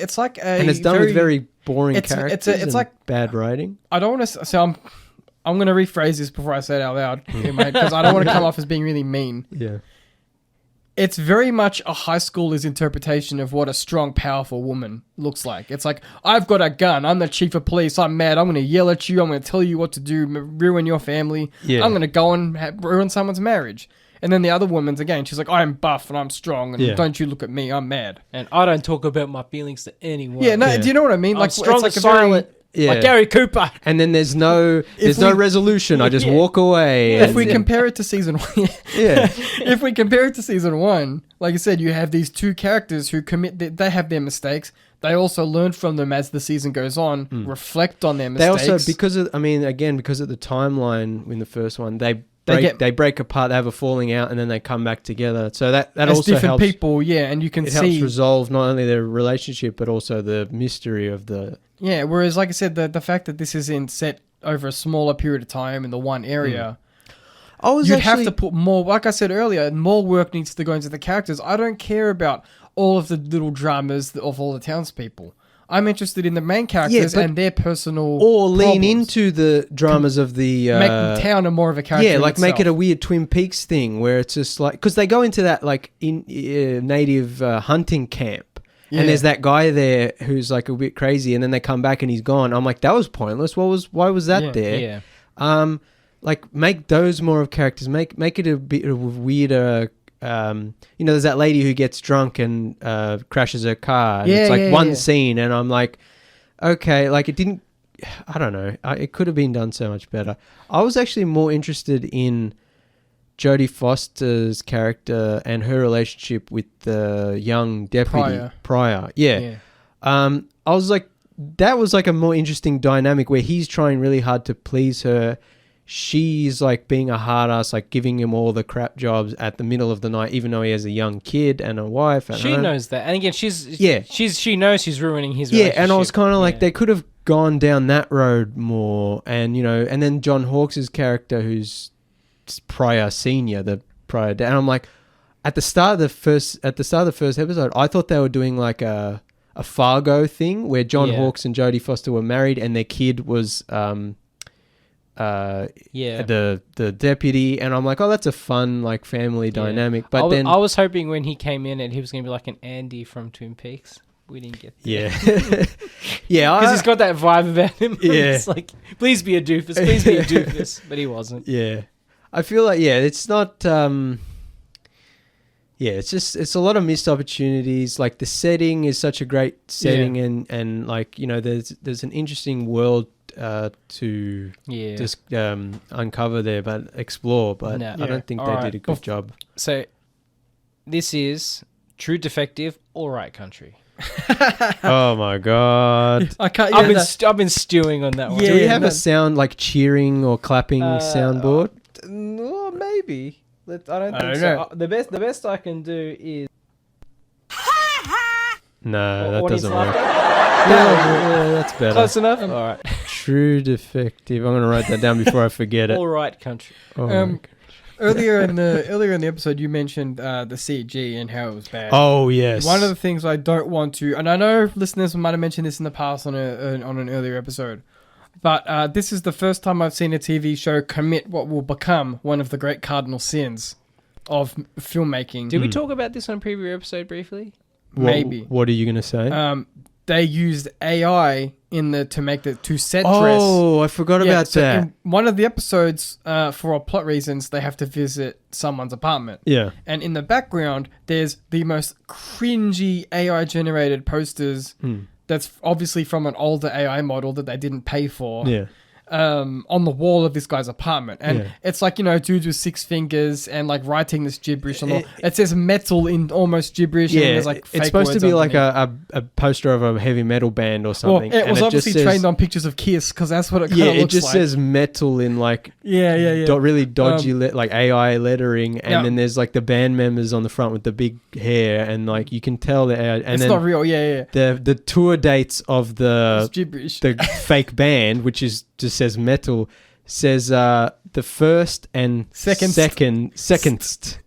Speaker 2: and it's done with very boring characters. It's like bad writing.
Speaker 3: I don't want to. So I'm going to rephrase this before I say it out loud, mate, because I don't want to come off as being really mean.
Speaker 2: Yeah.
Speaker 3: It's very much a high schooler's interpretation of what a strong, powerful woman looks like. It's like, I've got a gun. I'm the chief of police. I'm mad. I'm going to yell at you. I'm going to tell you what to do, ruin your family. Yeah. I'm going to go and ruin someone's marriage. And then the other woman's, again, she's like, I'm buff and I'm strong. And don't you look at me. I'm mad.
Speaker 1: And I don't talk about my feelings to anyone.
Speaker 3: Yeah, no, do you know what I mean?
Speaker 1: I'm strong and silent. Like Gary Cooper.
Speaker 2: And then there's no resolution. I just walk away.
Speaker 3: If we compare it to season 1, if we compare it to season 1, like I said, you have these two characters who they have their mistakes. They also learn from them as the season goes on, reflect on their mistakes.
Speaker 2: They also, because of the timeline in the first one, they break apart, they have a falling out, and then they come back together. So that also
Speaker 3: different
Speaker 2: helps.
Speaker 3: People, and you can see
Speaker 2: helps resolve not only their relationship but also the mystery of the.
Speaker 3: Yeah, whereas like I said, the fact that this is set over a smaller period of time in the one area, you'd have to put more. Like I said earlier, more work needs to go into the characters. I don't care about all of the little dramas of all the townspeople. I'm interested in the main characters and their personal
Speaker 2: lean into the dramas of the
Speaker 3: make the town a more of a character.
Speaker 2: Yeah, like make it a weird Twin Peaks thing where it's just like because they go into that like in native hunting camp. Yeah. And there's that guy there who's like a bit crazy, and then they come back and he's gone. I'm like, that was pointless. Why was that there? Yeah. Like make those more of characters. Make it a bit of weirder. There's that lady who gets drunk and crashes her car. And it's like one scene, and I'm like, okay, like it didn't. I don't know. It could have been done so much better. I was actually more interested in Jodie Foster's character and her relationship with the young deputy Pryor. Yeah. I was like, that was like a more interesting dynamic where he's trying really hard to please her. She's like being a hard ass, like giving him all the crap jobs at the middle of the night, even though he has a young kid and a wife. And
Speaker 1: she knows that, and again, she knows she's ruining his relationship.
Speaker 2: Yeah, and I was kind of like, they could have gone down that road more, and and then John Hawkes' character, who's Pryor Senior, the Pryor dad, and I'm like, at the start of the first episode, I thought they were doing like a Fargo thing where John Hawkes and Jodie Foster were married and their kid was the deputy, and I'm like, oh, that's a fun like family dynamic. But then
Speaker 1: I was hoping when he came in and he was going to be like an Andy from Twin Peaks. We didn't get that.
Speaker 2: Yeah.
Speaker 1: Because he's got that vibe about him. Yeah. It's like, please be a doofus, please be a doofus. But he wasn't.
Speaker 2: Yeah. I feel like, it's not... it's a lot of missed opportunities. Like, the setting is such a great setting, and like, there's an interesting world to just uncover there, but explore. But I don't think they did a good job.
Speaker 1: So, this is True Defective, All Right Country.
Speaker 2: Oh my god!
Speaker 1: I've been stewing on that one.
Speaker 2: Do we have a sound like cheering or clapping soundboard?
Speaker 1: No, maybe. I don't think so. The best I can do is.
Speaker 2: No, that doesn't work. That's better.
Speaker 1: Close enough. All right.
Speaker 2: True Defective. I'm gonna write that down before I forget it.
Speaker 1: All Right Country.
Speaker 3: Earlier in the episode, you mentioned the CG and how it was bad.
Speaker 2: Oh yes.
Speaker 3: One of the things I don't want to, and I know listeners might have mentioned this in the past on an earlier episode, but this is the first time I've seen a TV show commit what will become one of the great cardinal sins of filmmaking.
Speaker 1: Did we talk about this on a previous episode briefly?
Speaker 3: Maybe.
Speaker 2: What are you gonna say?
Speaker 3: They used AI to set dress.
Speaker 2: Oh, I forgot about that.
Speaker 3: In one of the episodes, for plot reasons, they have to visit someone's apartment.
Speaker 2: Yeah.
Speaker 3: And in the background, there's the most cringy AI-generated posters that's obviously from an older AI model that they didn't pay for.
Speaker 2: Yeah.
Speaker 3: on the wall of this guy's apartment, and it's like, you know, dudes with 6 fingers and like writing this gibberish on the wall. It says metal in almost gibberish.
Speaker 2: Yeah,
Speaker 3: and there's like fake
Speaker 2: it's supposed to be
Speaker 3: words
Speaker 2: like a poster of a heavy metal band or something.
Speaker 3: Well, it was obviously trained on pictures of Kiss, because that's what it kind of looks like. Yeah, it just
Speaker 2: says metal in like really dodgy like AI lettering, and then there's like the band members on the front with the big hair, and like you can tell that. And
Speaker 3: it's
Speaker 2: then
Speaker 3: not real.
Speaker 2: The tour dates of the fake band, which is just says metal, says the first and second.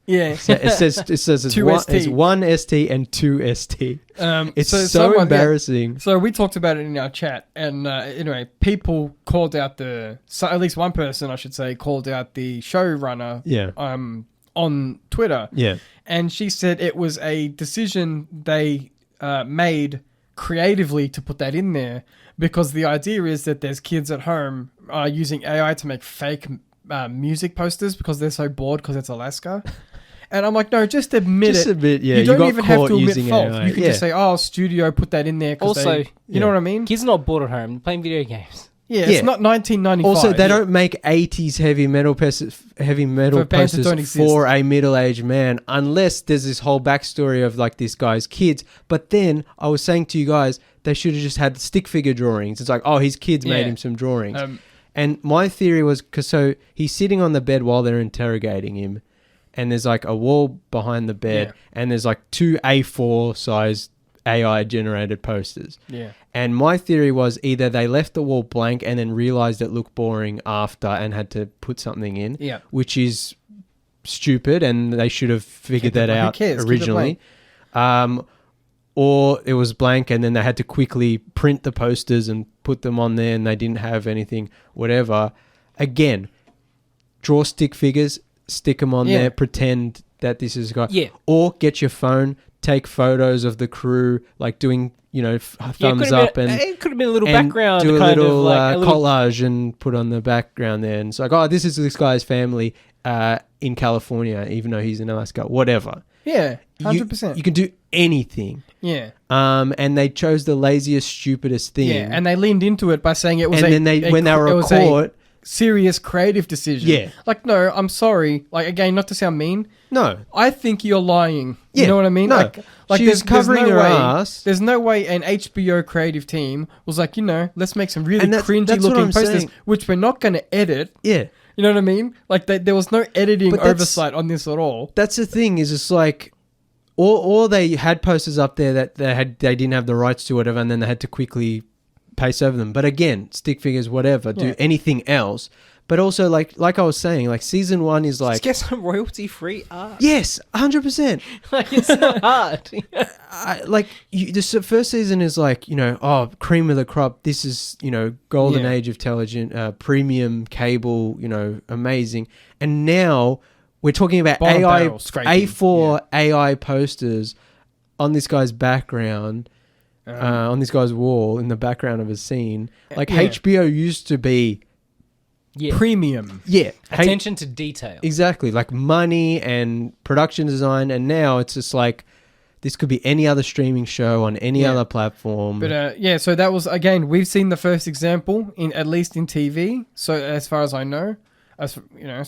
Speaker 2: Yeah, so it says it's one ST and 2 ST. It's so embarrassing.
Speaker 3: So we talked about it in our chat, and anyway, people called out at least one person, I should say, called out the showrunner.
Speaker 2: Yeah.
Speaker 3: On Twitter.
Speaker 2: Yeah.
Speaker 3: And she said it was a decision they made creatively to put that in there, because the idea is that there's kids at home using AI to make fake music posters because they're so bored because it's Alaska. And I'm like, no, just admit it. You don't even have to admit fault. AI. You can just say, oh, studio put that in there. Also, you know what I mean?
Speaker 1: Kids are not bored at home. They're playing video games.
Speaker 3: Yeah, it's not 1995.
Speaker 2: Also, they don't make 80s heavy metal posters for a middle-aged man, unless there's this whole backstory of like this guy's kids. But then I was saying to you guys, they should have just had stick figure drawings. It's like, oh, his kids made him some drawings. And my theory was, so he's sitting on the bed while they're interrogating him, and there's like a wall behind the bed, and there's like 2 A4 size AI generated posters.
Speaker 3: Yeah.
Speaker 2: And my theory was either they left the wall blank and then realized it looked boring after and had to put something in, which is stupid, and they should have figured that out originally. Or it was blank and then they had to quickly print the posters and put them on there, and they didn't have anything, whatever. Again, draw stick figures, stick them on there, pretend that this is a guy.
Speaker 1: Yeah.
Speaker 2: Or get your phone, take photos of the crew, like doing, thumbs up, and
Speaker 1: it could have been a little background,
Speaker 2: do a little collage and put on the background there, and it's like, oh, this is this guy's family in California, even though he's in Alaska, whatever.
Speaker 3: Yeah, 100%.
Speaker 2: You can do anything.
Speaker 3: Yeah.
Speaker 2: And they chose the laziest, stupidest thing.
Speaker 3: Yeah, and they leaned into it by saying it was
Speaker 2: when they were caught,
Speaker 3: serious creative decision.
Speaker 2: Yeah.
Speaker 3: Like, no, I'm sorry. Like, again, not to sound mean.
Speaker 2: No.
Speaker 3: I think you're lying. You know what I mean?
Speaker 2: No.
Speaker 3: Like
Speaker 2: she's covering her ass.
Speaker 3: There's no way an HBO creative team was like, let's make some really cringy looking posters, which we're not going to edit.
Speaker 2: Yeah.
Speaker 3: You know what I mean? Like, there was no editing oversight on this at all.
Speaker 2: That's the thing, is it's like, or they had posters up there that they didn't have the rights to, whatever, and then they had to quickly paste over them. But again, stick figures, whatever, do anything else. But also, like I was saying, like season 1 is like,
Speaker 1: just get some royalty-free art.
Speaker 2: Yes, 100%.
Speaker 1: Like, it's not hard.
Speaker 2: The first season is like, cream of the crop. This is, golden age of television, premium cable, amazing. And now we're talking about AI, A4 AI posters on this guy's background, on this guy's wall in the background of a scene. Like HBO used to be
Speaker 3: premium.
Speaker 2: Yeah.
Speaker 1: Attention to detail.
Speaker 2: Exactly. Like money and production design. And now it's just like, this could be any other streaming show on any other platform.
Speaker 3: But so that was, again, we've seen the first example, at least in TV. So as far as I know, as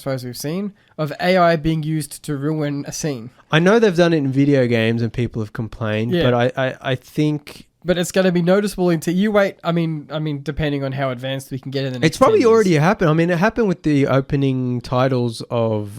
Speaker 3: far as we've seen, of AI being used to ruin a scene.
Speaker 2: I know they've done it in video games and people have complained, but I think...
Speaker 3: But it's going to be noticeable until you wait. I mean, depending on how advanced we can get in the next
Speaker 2: It's probably already happened. I mean, it happened with the opening titles of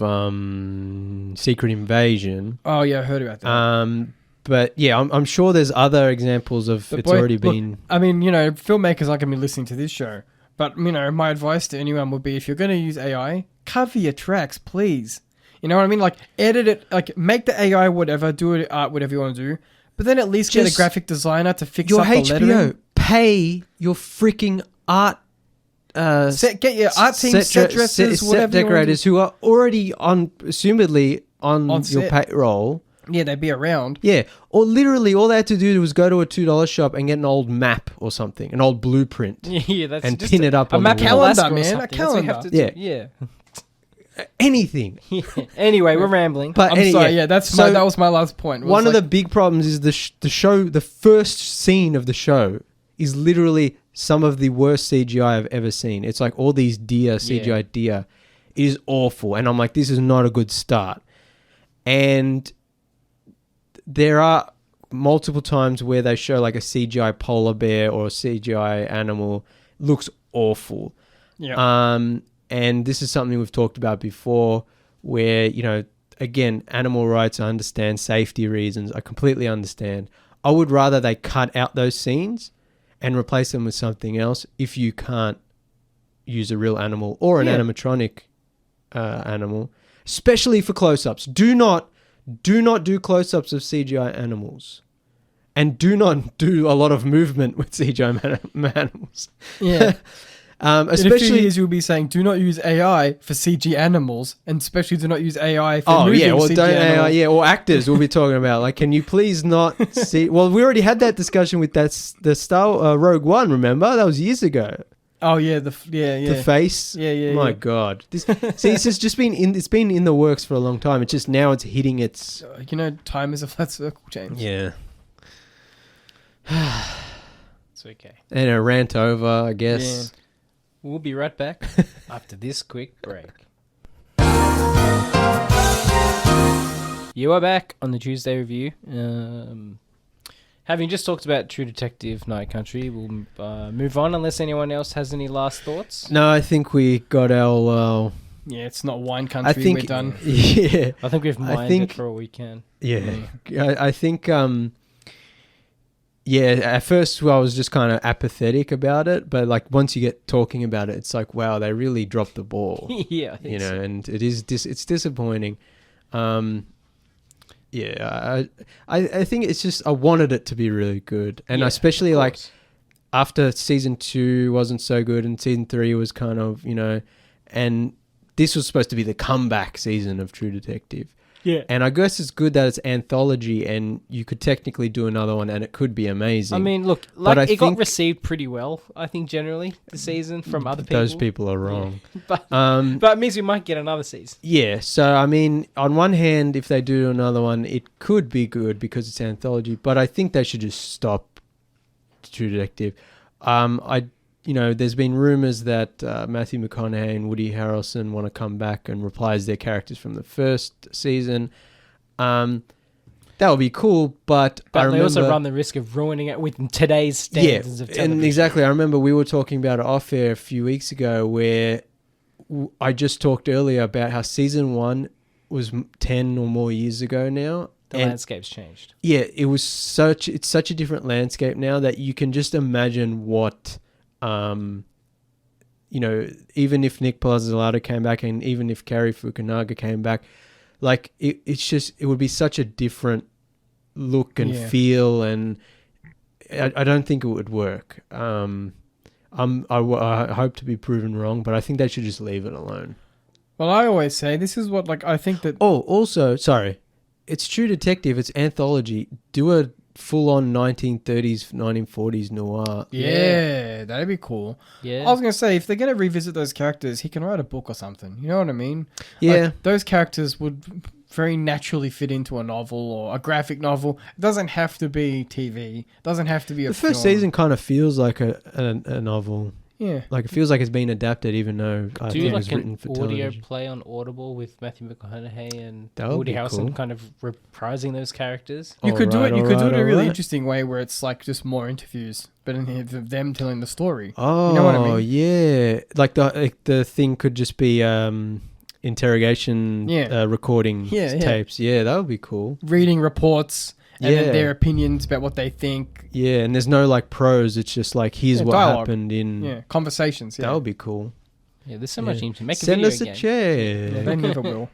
Speaker 2: Secret Invasion.
Speaker 3: Oh, yeah, I heard about that.
Speaker 2: But yeah, I'm sure there's other examples of already been...
Speaker 3: I mean, filmmakers aren't going to be listening to this show. But, my advice to anyone would be, if you're going to use AI, cover your tracks, please. You know what I mean? Like, edit it, like, make the AI whatever, do it art, whatever you want to do. But then at least get a graphic designer to fix up the lettering. Your HBO,
Speaker 2: pay your freaking art...
Speaker 3: get your art team, set dressers,
Speaker 2: set decorators who are already assumedly on your payroll.
Speaker 3: Yeah, they'd be around.
Speaker 2: Yeah, or literally all they had to do was go to a $2 shop and get an old map or something, an old blueprint.
Speaker 1: Yeah, that's
Speaker 2: and pin it up on
Speaker 3: the
Speaker 2: calendar,
Speaker 3: man. A calendar.
Speaker 2: Yeah. Anything.
Speaker 1: Yeah. Anyway, we're rambling.
Speaker 2: But
Speaker 3: I'm sorry. Yeah, that was my last point.
Speaker 2: One of the big problems is the show. The first scene of the show is literally some of the worst CGI I've ever seen. It's like all these CGI deer. It is awful. And I'm like, this is not a good start. And there are multiple times where they show like a CGI polar bear or a CGI animal. Looks awful.
Speaker 3: Yeah.
Speaker 2: And this is something we've talked about before where, again, animal rights, I understand, safety reasons, I completely understand. I would rather they cut out those scenes and replace them with something else if you can't use a real animal or an animatronic animal, especially for close-ups. Do not do close-ups of CGI animals. And do not do a lot of movement with CGI animals.
Speaker 3: Yeah.
Speaker 2: Especially,
Speaker 3: in a few years, you'll be saying, do not use AI for CG animals, and especially do not use AI for moving CG
Speaker 2: don't
Speaker 3: animals.
Speaker 2: AI, or actors we'll be talking about. Like, can you please not see... Well, we already had that discussion with the Star Rogue One, remember? That was years ago.
Speaker 3: Oh, yeah, the
Speaker 2: face.
Speaker 3: Yeah.
Speaker 2: My God. This has just been it's been in the works for a long time. It's just now it's hitting its...
Speaker 3: time is a flat circle, James.
Speaker 2: Yeah.
Speaker 1: It's okay.
Speaker 2: And a rant over, I guess.
Speaker 1: Yeah. We'll be right back after this quick break. You are back on the Tuesday review. Having just talked about True Detective Night Country, we'll move on unless anyone else has any last thoughts.
Speaker 2: No, I think we got our...
Speaker 3: Yeah, it's not wine country. We're done.
Speaker 2: Yeah.
Speaker 1: I think we've mined it for all we can.
Speaker 2: Yeah. I think... at first I was just kind of apathetic about it, but like once you get talking about it, it's like, wow, they really dropped the ball.
Speaker 1: Yeah, I think so.
Speaker 2: And it is it's disappointing. I think it's just I wanted it to be really good, and especially like after season 2 wasn't so good, and season 3 was kind of and this was supposed to be the comeback season of True Detective.
Speaker 3: Yeah.
Speaker 2: And I guess it's good that it's anthology and you could technically do another one and it could be amazing.
Speaker 1: I mean, look, it got received pretty well, I think, generally, the season from other people.
Speaker 2: Those people are wrong.
Speaker 1: Yeah. But it means we might get another season.
Speaker 2: Yeah. So, I mean, on one hand, if they do another one, it could be good because it's anthology. But I think they should just stop True Detective. There's been rumors that Matthew McConaughey and Woody Harrelson want to come back and reprise their characters from the first season. That would be cool, but I remember...
Speaker 1: they also run the risk of ruining it with today's standards of television.
Speaker 2: And exactly. I remember we were talking about it off air a few weeks ago where I just talked earlier about how season 1 was 10 or more years ago now.
Speaker 1: The landscape's changed.
Speaker 2: Yeah, it's such a different landscape now that you can just imagine what... even if Nick Pizzolatto came back and even if Cary Fukunaga came back, like it would be such a different look and feel, and I don't think it would work. I hope to be proven wrong, but I think they should just leave it alone.
Speaker 3: Well, I always say this is what I think that...
Speaker 2: Oh, also, sorry, it's True Detective, it's anthology. Do a full-on 1930s, 1940s noir.
Speaker 3: Yeah, that'd be cool.
Speaker 1: Yeah.
Speaker 3: I was going to say, if they're going to revisit those characters, he can write a book or something. You know what I mean?
Speaker 2: Yeah.
Speaker 3: Like, those characters would very naturally fit into a novel or a graphic novel. It doesn't have to be TV. It doesn't have to be a film.
Speaker 2: The first season kind of feels like a novel.
Speaker 3: Yeah.
Speaker 2: Like, it feels like it's been adapted, even though I think it was written for television.
Speaker 1: Audio play on Audible with Matthew McConaughey and
Speaker 2: That
Speaker 1: Woody
Speaker 2: be
Speaker 1: Harrelson
Speaker 2: cool.
Speaker 1: kind of reprising those characters?
Speaker 3: You could do it in a really
Speaker 2: alright.
Speaker 3: interesting way where it's like just more interviews, but in them telling the story.
Speaker 2: Oh,
Speaker 3: you know what I mean?
Speaker 2: Yeah. Like the thing could just be interrogation recording tapes. Yeah, that would be cool.
Speaker 3: Reading reports and then their opinions about what they think.
Speaker 2: Yeah, and there's no like prose. It's just like here's what
Speaker 3: dialogue.
Speaker 2: happened in
Speaker 3: Conversations. Yeah.
Speaker 2: That would be cool.
Speaker 1: Yeah, there's so much into make
Speaker 2: Send
Speaker 1: a
Speaker 2: us
Speaker 1: video
Speaker 2: a
Speaker 1: game.
Speaker 2: chair.
Speaker 3: Yeah, they never will.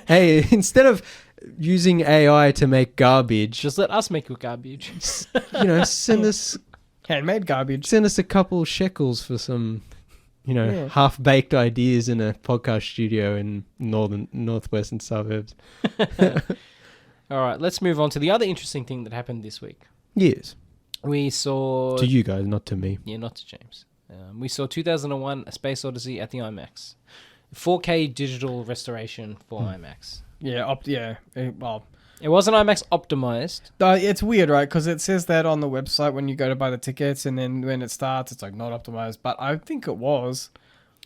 Speaker 2: Hey, instead of using AI to make garbage,
Speaker 1: Just let us make your garbage.
Speaker 2: send us
Speaker 3: Handmade garbage.
Speaker 2: send us a couple shekels for some, half-baked ideas in a podcast studio in northwestern suburbs.
Speaker 1: All right, let's move on to the other interesting thing that happened this week.
Speaker 2: Yes.
Speaker 1: We saw...
Speaker 2: To you guys, not to me.
Speaker 1: Yeah, not to James. We saw 2001 A Space Odyssey at the IMAX. 4K digital restoration for IMAX.
Speaker 3: Yeah,
Speaker 1: It wasn't IMAX optimized.
Speaker 3: It's weird, right? Because it says that on the website when you go to buy the tickets, and then when it starts, it's like not optimized. But I think it was.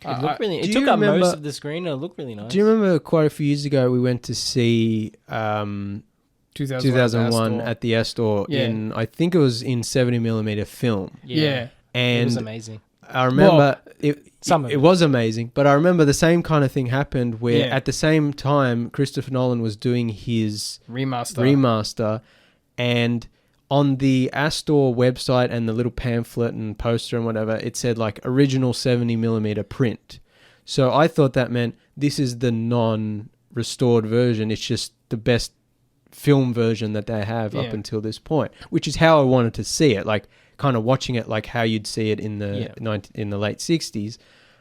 Speaker 1: It looked really. It took up most of the screen. And it looked really nice.
Speaker 2: Do you remember quite a few years ago we went to see 2001 at the Astor in, I think it was in 70mm film.
Speaker 1: Yeah.
Speaker 2: And
Speaker 1: it was amazing.
Speaker 2: I remember it was amazing, but I remember the same kind of thing happened where at the same time Christopher Nolan was doing his remaster, and on the Astor website and the little pamphlet and poster and whatever, it said like original 70mm print. So I thought that meant this is the non-restored version. It's just the best film version that they have up until this point, which is how I wanted to see it, like kind of watching it like how you'd see it in the in the late 60s.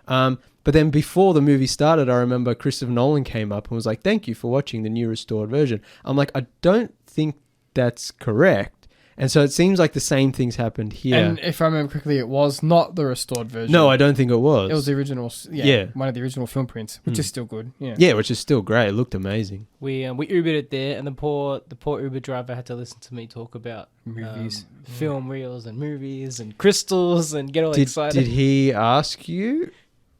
Speaker 2: But then before the movie started, I remember Christopher Nolan came up and was like, "Thank you for watching the new restored version." I'm like, I don't think that's correct. And so it seems like the same things happened here.
Speaker 3: And if I remember correctly, it was not the restored version.
Speaker 2: No, I don't think it was.
Speaker 3: It was the original, one of the original film prints, which is still good.
Speaker 2: Yeah, which is still great. It looked amazing.
Speaker 1: We Ubered it there, and the poor Uber driver had to listen to me talk about
Speaker 3: movies,
Speaker 1: film reels, and movies, and crystals, and get all excited.
Speaker 2: Did he ask you?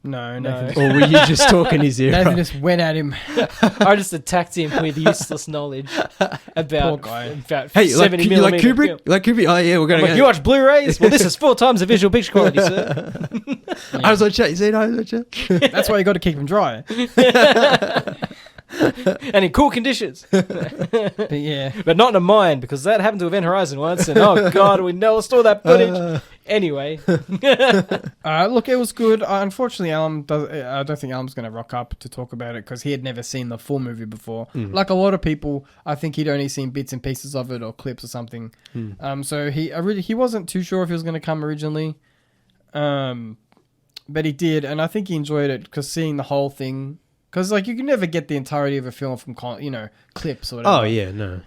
Speaker 3: No.
Speaker 2: Or were you just talking his ear
Speaker 3: Nathan just went at him.
Speaker 1: I just attacked him with useless knowledge about,
Speaker 2: hey,
Speaker 1: 70
Speaker 2: you like Kubrick?
Speaker 1: film.
Speaker 2: Like Kubrick? Oh, yeah, we're going to
Speaker 1: You watch Blu-rays? Well, this is 4 times the visual picture quality, sir.
Speaker 2: I was on chat. You see, I was on chat.
Speaker 3: That's why you got to keep them dry.
Speaker 1: And in cool conditions. But not in a mine, because that happened to Event Horizon once, and oh god, we never saw that footage. Anyway.
Speaker 3: Look, it was good. Unfortunately, I don't think Alan's going to rock up to talk about it because he had never seen the full movie before. Like a lot of people, I think he'd only seen bits and pieces of it or clips or something. So he wasn't too sure if he was going to come originally. But he did, and I think he enjoyed it because seeing the whole thing. Because, like, you can never get the entirety of a film from, clips or whatever.
Speaker 2: Oh, yeah, no.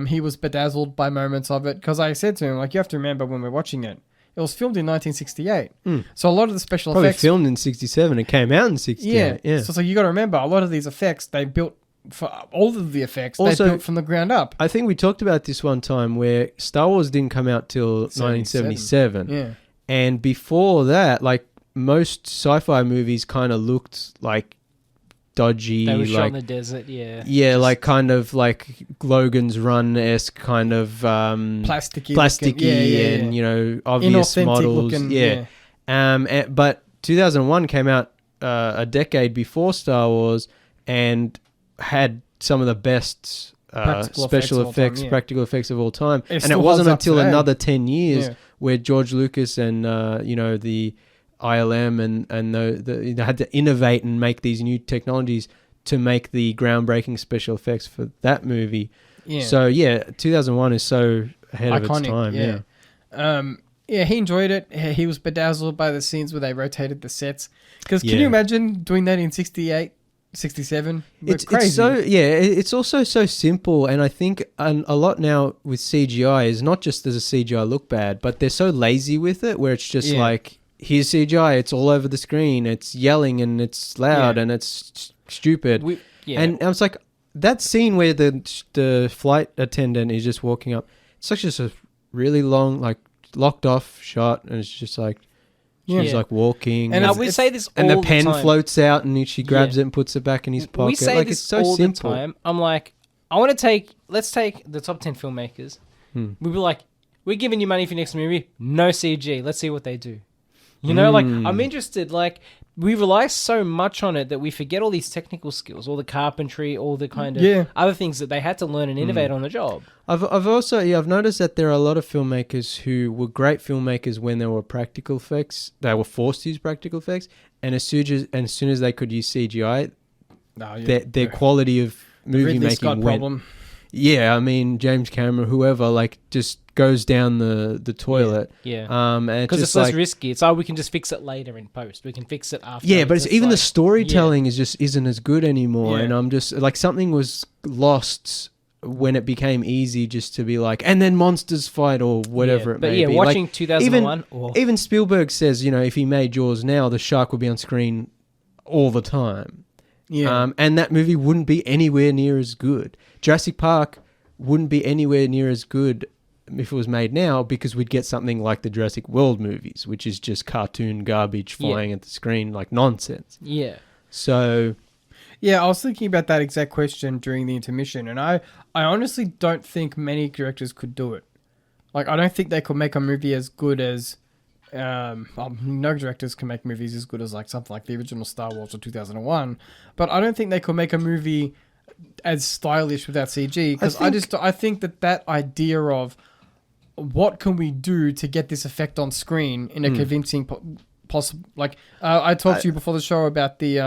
Speaker 3: He was bedazzled by moments of it. Because I said to him, like, you have to remember when we're watching it, it was filmed in 1968. So a lot of the special effects...
Speaker 2: Probably filmed in 67. It came out in 68. Yeah.
Speaker 3: So you got to remember, a lot of these effects, they built... For all of the effects, they built from the ground up.
Speaker 2: I think we talked about this one time where Star Wars didn't come out till 1977.
Speaker 3: Yeah.
Speaker 2: And before that, like, most sci-fi movies kind of looked like... dodgy,
Speaker 1: they were shot in the desert,
Speaker 2: like kind of like Logan's Run-esque kind of plasticky and obvious models, but 2001 came out a decade before Star Wars and had some of the best practical effects of all time, and it wasn't until another 10 years where George Lucas and the ILM and they had to innovate and make these new technologies to make the groundbreaking special effects for that movie. Yeah. So 2001 is so ahead of its time.
Speaker 3: He enjoyed it. He was bedazzled by the scenes where they rotated the sets. Because can you imagine doing that in 68, 67? It's crazy.
Speaker 2: It's also so simple, and I think a lot now with CGI is not just does a CGI look bad, but they're so lazy with it where it's just like, here's CGI, it's all over the screen, it's yelling and it's loud and it's stupid. And I was like, that scene where the flight attendant is just walking up, it's like just a really long, like, locked off shot, and it's just like, she's like walking.
Speaker 1: And we say this all
Speaker 2: the time.
Speaker 1: And
Speaker 2: the pen floats out and she grabs it and puts it back in his pocket.
Speaker 1: We say
Speaker 2: like,
Speaker 1: this
Speaker 2: it's so
Speaker 1: all
Speaker 2: simple.
Speaker 1: the time. I'm like, let's take the top 10 filmmakers. We'd be like, we're giving you money for your next movie, no CG, let's see what they do. Like, I'm interested, like, we rely so much on it that we forget all these technical skills, all the carpentry, all the kind of other things that they had to learn and innovate on the job.
Speaker 2: I've also I've noticed that there are a lot of filmmakers who were great filmmakers when there were practical effects. They were forced to use practical effects, and as soon as they could use CGI, their quality of movie making went. Problem. Yeah, I mean, James Cameron, whoever, like, just goes down the toilet.
Speaker 1: Because it's less risky. It's we can just fix it later in post. We can fix it after.
Speaker 2: Yeah, but it's even the storytelling is just isn't as good anymore. And I'm just like, something was lost when it became easy just to be like, and then monsters fight or whatever it may be.
Speaker 1: But watching 2001...
Speaker 2: Even Spielberg says, if he made Jaws now, the shark would be on screen all the time. Yeah. And that movie wouldn't be anywhere near as good. Jurassic Park wouldn't be anywhere near as good if it was made now, because we'd get something like the Jurassic World movies, which is just cartoon garbage flying at the screen like nonsense.
Speaker 1: Yeah.
Speaker 2: So...
Speaker 3: Yeah, I was thinking about that exact question during the intermission, and I honestly don't think many directors could do it. Like, I don't think they could make a movie as good as... no directors can make movies as good as like something like the original Star Wars or 2001, but I don't think they could make a movie as stylish without CG, because I think that idea of what can we do to get this effect on screen in a convincing possible, like I talked to you before the show about the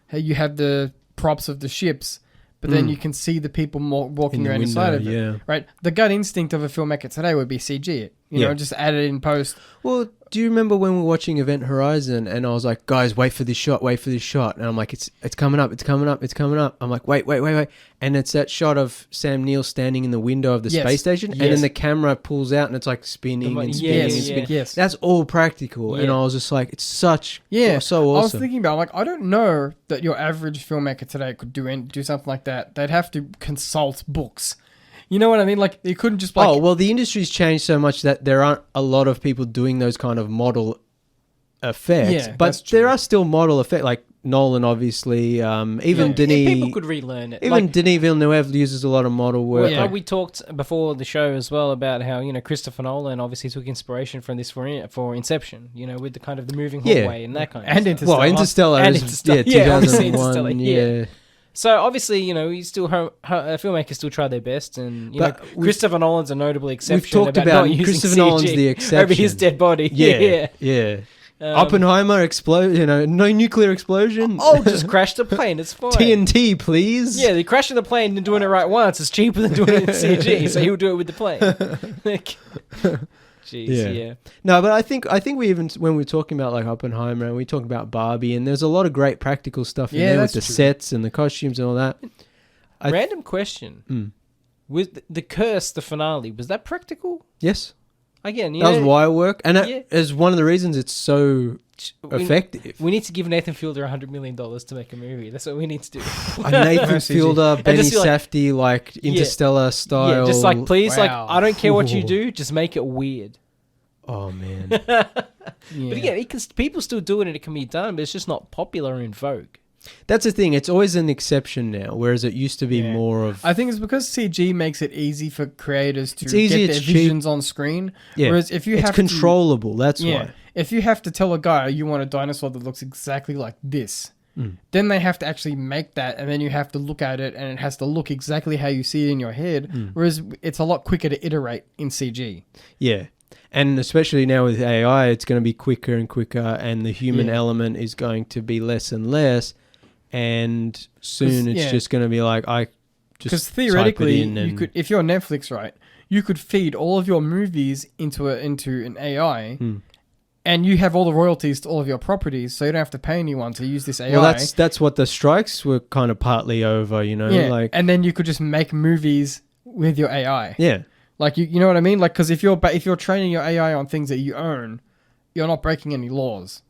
Speaker 3: how you have the props of the ships, but then you can see the people walking around inside of it, right? The gut instinct of a filmmaker today would be CG it, you know, just add it in post.
Speaker 2: Well, do you remember when we were watching Event Horizon and I was like, guys, wait for this shot. And I'm like, it's coming up. I'm like, wait. And it's that shot of Sam Neill standing in the window of the space station, and then the camera pulls out and it's like spinning and spinning.
Speaker 3: Yes.
Speaker 2: That's all practical. And I was just like, it's such, so awesome.
Speaker 3: I was thinking about, like, I don't know that your average filmmaker today could do something like that. They'd have to consult books. You know what I mean? Like, you couldn't just like...
Speaker 2: Oh, well, the industry's changed so much that there aren't a lot of people doing those kind of model effects.
Speaker 3: Yeah,
Speaker 2: but there are still model effects, like Nolan, obviously. Even Denis...
Speaker 1: people could relearn it.
Speaker 2: Even Denis Villeneuve uses a lot of model work.
Speaker 1: Well, we talked before the show as well about how, you know, Christopher Nolan obviously took inspiration from this for Inception, you know, with the kind of the moving hallway and that kind of stuff.
Speaker 3: Interstellar.
Speaker 2: Well, Interstellar is... Yeah, 2001. Yeah.
Speaker 1: So obviously, you know, filmmakers still try their best, and you know, Christopher Nolan's a notable exception.
Speaker 2: We've talked about Christopher Nolan's the exception
Speaker 1: over his dead body.
Speaker 2: Yeah. Oppenheimer explode. You know, no nuclear explosion.
Speaker 1: Oh, just crash the plane. It's fine.
Speaker 2: TNT, please.
Speaker 1: Yeah, the crashing the plane and doing it right once is cheaper than doing it in CG. So he'll do it with the plane. Jeez, yeah.
Speaker 2: No, but I think we even, when we're talking about like Oppenheimer and we talk about Barbie, and there's a lot of great practical stuff in there with the sets and the costumes and all that.
Speaker 1: Random question. With the curse, the finale, was that practical?
Speaker 2: Yes.
Speaker 1: Again,
Speaker 2: that was wire work, and it is one of the reasons it's so effective.
Speaker 1: We need to give Nathan Fielder $100 million to make a movie. That's what we need to do.
Speaker 2: Nathan Fielder, Benny Safdie, like Interstellar style.
Speaker 1: Yeah, just like, please, like, I don't care what you do, just make it weird.
Speaker 2: Oh, man.
Speaker 1: But again, people still do it and it can be done, but it's just not popular in vogue.
Speaker 2: That's the thing. It's always an exception now, whereas it used to be more of...
Speaker 3: I think it's because CG makes it easy for creators to get their visions on screen.
Speaker 2: Yeah.
Speaker 3: Whereas if you have
Speaker 2: controllable, that's why.
Speaker 3: If you have to tell a guy you want a dinosaur that looks exactly like this, then they have to actually make that, and then you have to look at it, and it has to look exactly how you see it in your head, whereas it's a lot quicker to iterate in CG.
Speaker 2: Yeah. And especially now with AI, it's going to be quicker and quicker, and the human element is going to be less and less. And soon it's just going to be like,
Speaker 3: because theoretically, you could, if you're Netflix, right, you could feed all of your movies into an AI, and you have all the royalties to all of your properties, so you don't have to pay anyone to use this AI.
Speaker 2: Well, that's what the strikes were kind of partly over, you know, like,
Speaker 3: and then you could just make movies with your AI.
Speaker 2: Yeah,
Speaker 3: like you know what I mean, like, because if you're training your AI on things that you own, you're not breaking any laws.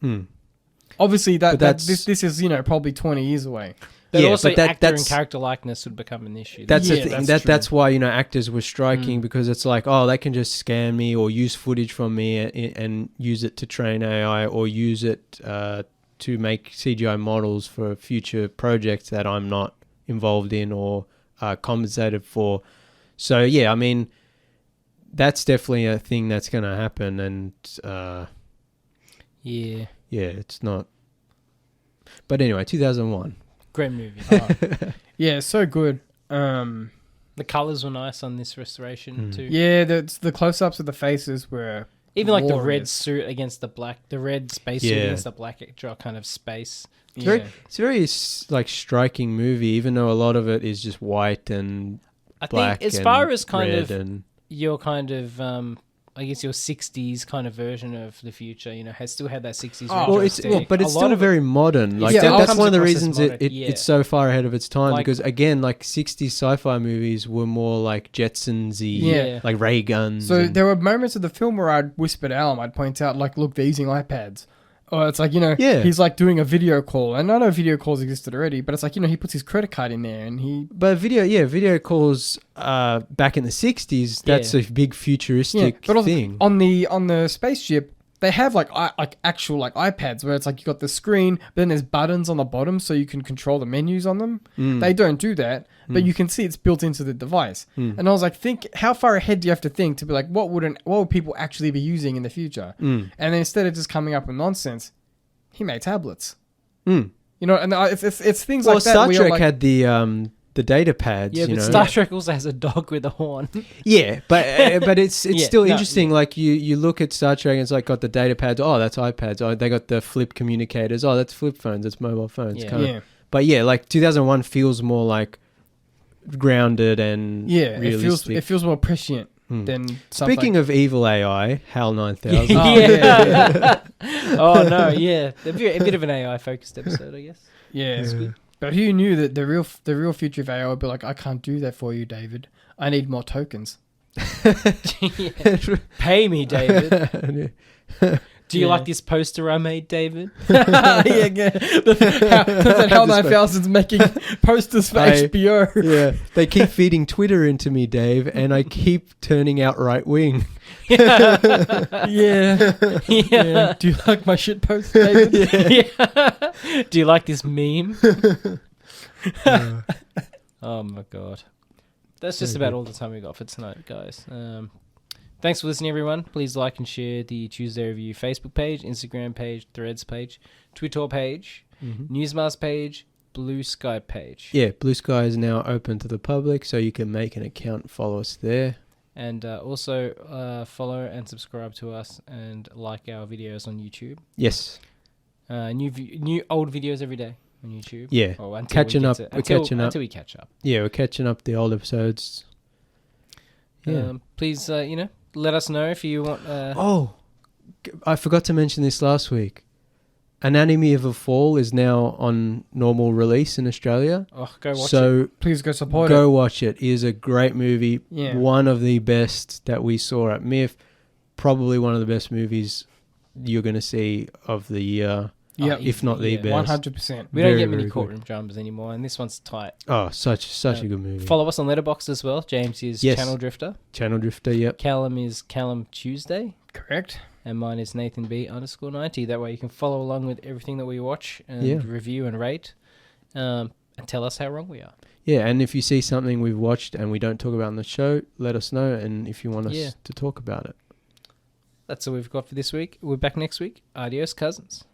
Speaker 3: Obviously, this is, you know, probably 20 years away.
Speaker 1: But also, actor and character likeness would become an issue.
Speaker 2: That's the thing. That's why, you know, actors were striking, because it's like, oh, they can just scan me or use footage from me and use it to train AI, or use it to make CGI models for future projects that I'm not involved in or compensated for. So yeah, I mean, that's definitely a thing that's going to happen, and yeah, it's not. But anyway, 2001.
Speaker 1: Great movie.
Speaker 3: Yeah, so good.
Speaker 1: The colours were nice on this restoration too.
Speaker 3: Yeah, the close-ups of the faces were
Speaker 1: even like the red suit against the black, the red space suit against the black kind of space.
Speaker 2: It's very like striking movie, even though a lot of it is just white and black. I think as far as kind of
Speaker 1: your kind of I guess your 60s kind of version of the future, you know, has still had that 60s.
Speaker 2: But it's still very modern. Like that's one of the reasons it's so far ahead of its time, because again, like 60s sci-fi movies were more like Jetsons-y, like ray guns.
Speaker 3: So there were moments of the film where I'd whisper to Alan, I'd point out, like, look, they're using iPads. Or it's like, he's like doing a video call. And I know video calls existed already, but it's like, he puts his credit card in there and he...
Speaker 2: But video calls back in the 60s, that's a big futuristic thing.
Speaker 3: On the spaceship, they have like actual like iPads where it's like you got the screen, but then there's buttons on the bottom so you can control the menus on them. They don't do that, but you can see it's built into the device. And I was like, how far ahead do you have to think to be like, what would people actually be using in the future? And then instead of just coming up with nonsense, he made tablets. And it's things like that.
Speaker 2: Well, Star Trek had the data pads.
Speaker 1: Yeah, but Star Trek also has a dog with a horn.
Speaker 2: Yeah, but it's still interesting. Like you look at Star Trek and it's like got the data pads. Oh, that's iPads. Oh, they got the flip communicators. Oh, that's flip phones. It's mobile phones. But like 2001 feels more like grounded and realistic.
Speaker 3: It feels more prescient than something.
Speaker 2: Speaking of evil AI, HAL 9000.
Speaker 1: Oh no, yeah, a bit of an AI focused episode, I guess.
Speaker 3: Yeah. But who knew that the real future of AI would be like, I can't do that for you, David. I need more tokens.
Speaker 1: Pay me, David. Do you like this poster I made, David?
Speaker 3: Hal 9000's making posters for HBO.
Speaker 2: Yeah, they keep feeding Twitter into me, Dave, and I keep turning out right wing.
Speaker 3: Yeah. Do you like my shit post, David?
Speaker 1: Do you like this meme? Oh my god. That's just about all the time we got for tonight, guys. Thanks for listening, everyone. Please like and share the Tuesday Review Facebook page, Instagram page, Threads page, Twitter page, Newsmask page, Blue Sky page.
Speaker 2: Yeah, Blue Sky is now open to the public, so you can make an account and follow us there.
Speaker 1: And also follow and subscribe to us and like our videos on YouTube.
Speaker 2: Yes.
Speaker 1: New old videos every day on YouTube.
Speaker 2: Yeah.
Speaker 1: We're
Speaker 2: catching up.
Speaker 1: Until we catch up.
Speaker 2: Yeah, we're catching up the old episodes. Yeah.
Speaker 1: Please, let us know if you want...
Speaker 2: I forgot to mention this last week. Anatomy of a Fall is now on normal release in Australia.
Speaker 1: Oh, go watch it.
Speaker 2: So
Speaker 3: please go support it.
Speaker 2: Go watch it. It is a great movie.
Speaker 3: Yeah.
Speaker 2: One of the best that we saw at MIF. Probably one of the best movies you're going to see of the year.
Speaker 3: Yeah,
Speaker 2: if not the best.
Speaker 3: 100%.
Speaker 1: We don't get many courtroom dramas anymore, and this one's tight.
Speaker 2: Oh, such a good movie.
Speaker 1: Follow us on Letterboxd as well. James is Channel Drifter.
Speaker 2: Channel Drifter, yep.
Speaker 1: Callum is Callum Tuesday.
Speaker 3: Correct.
Speaker 1: And mine is Nathan B_90. That way you can follow along with everything that we watch and review and rate, and tell us how wrong we are. Yeah,
Speaker 2: and if you see something we've watched and we don't talk about on the show, let us know, and if you want us to talk about it.
Speaker 1: That's all we've got for this week. We're back next week. Adios, cousins.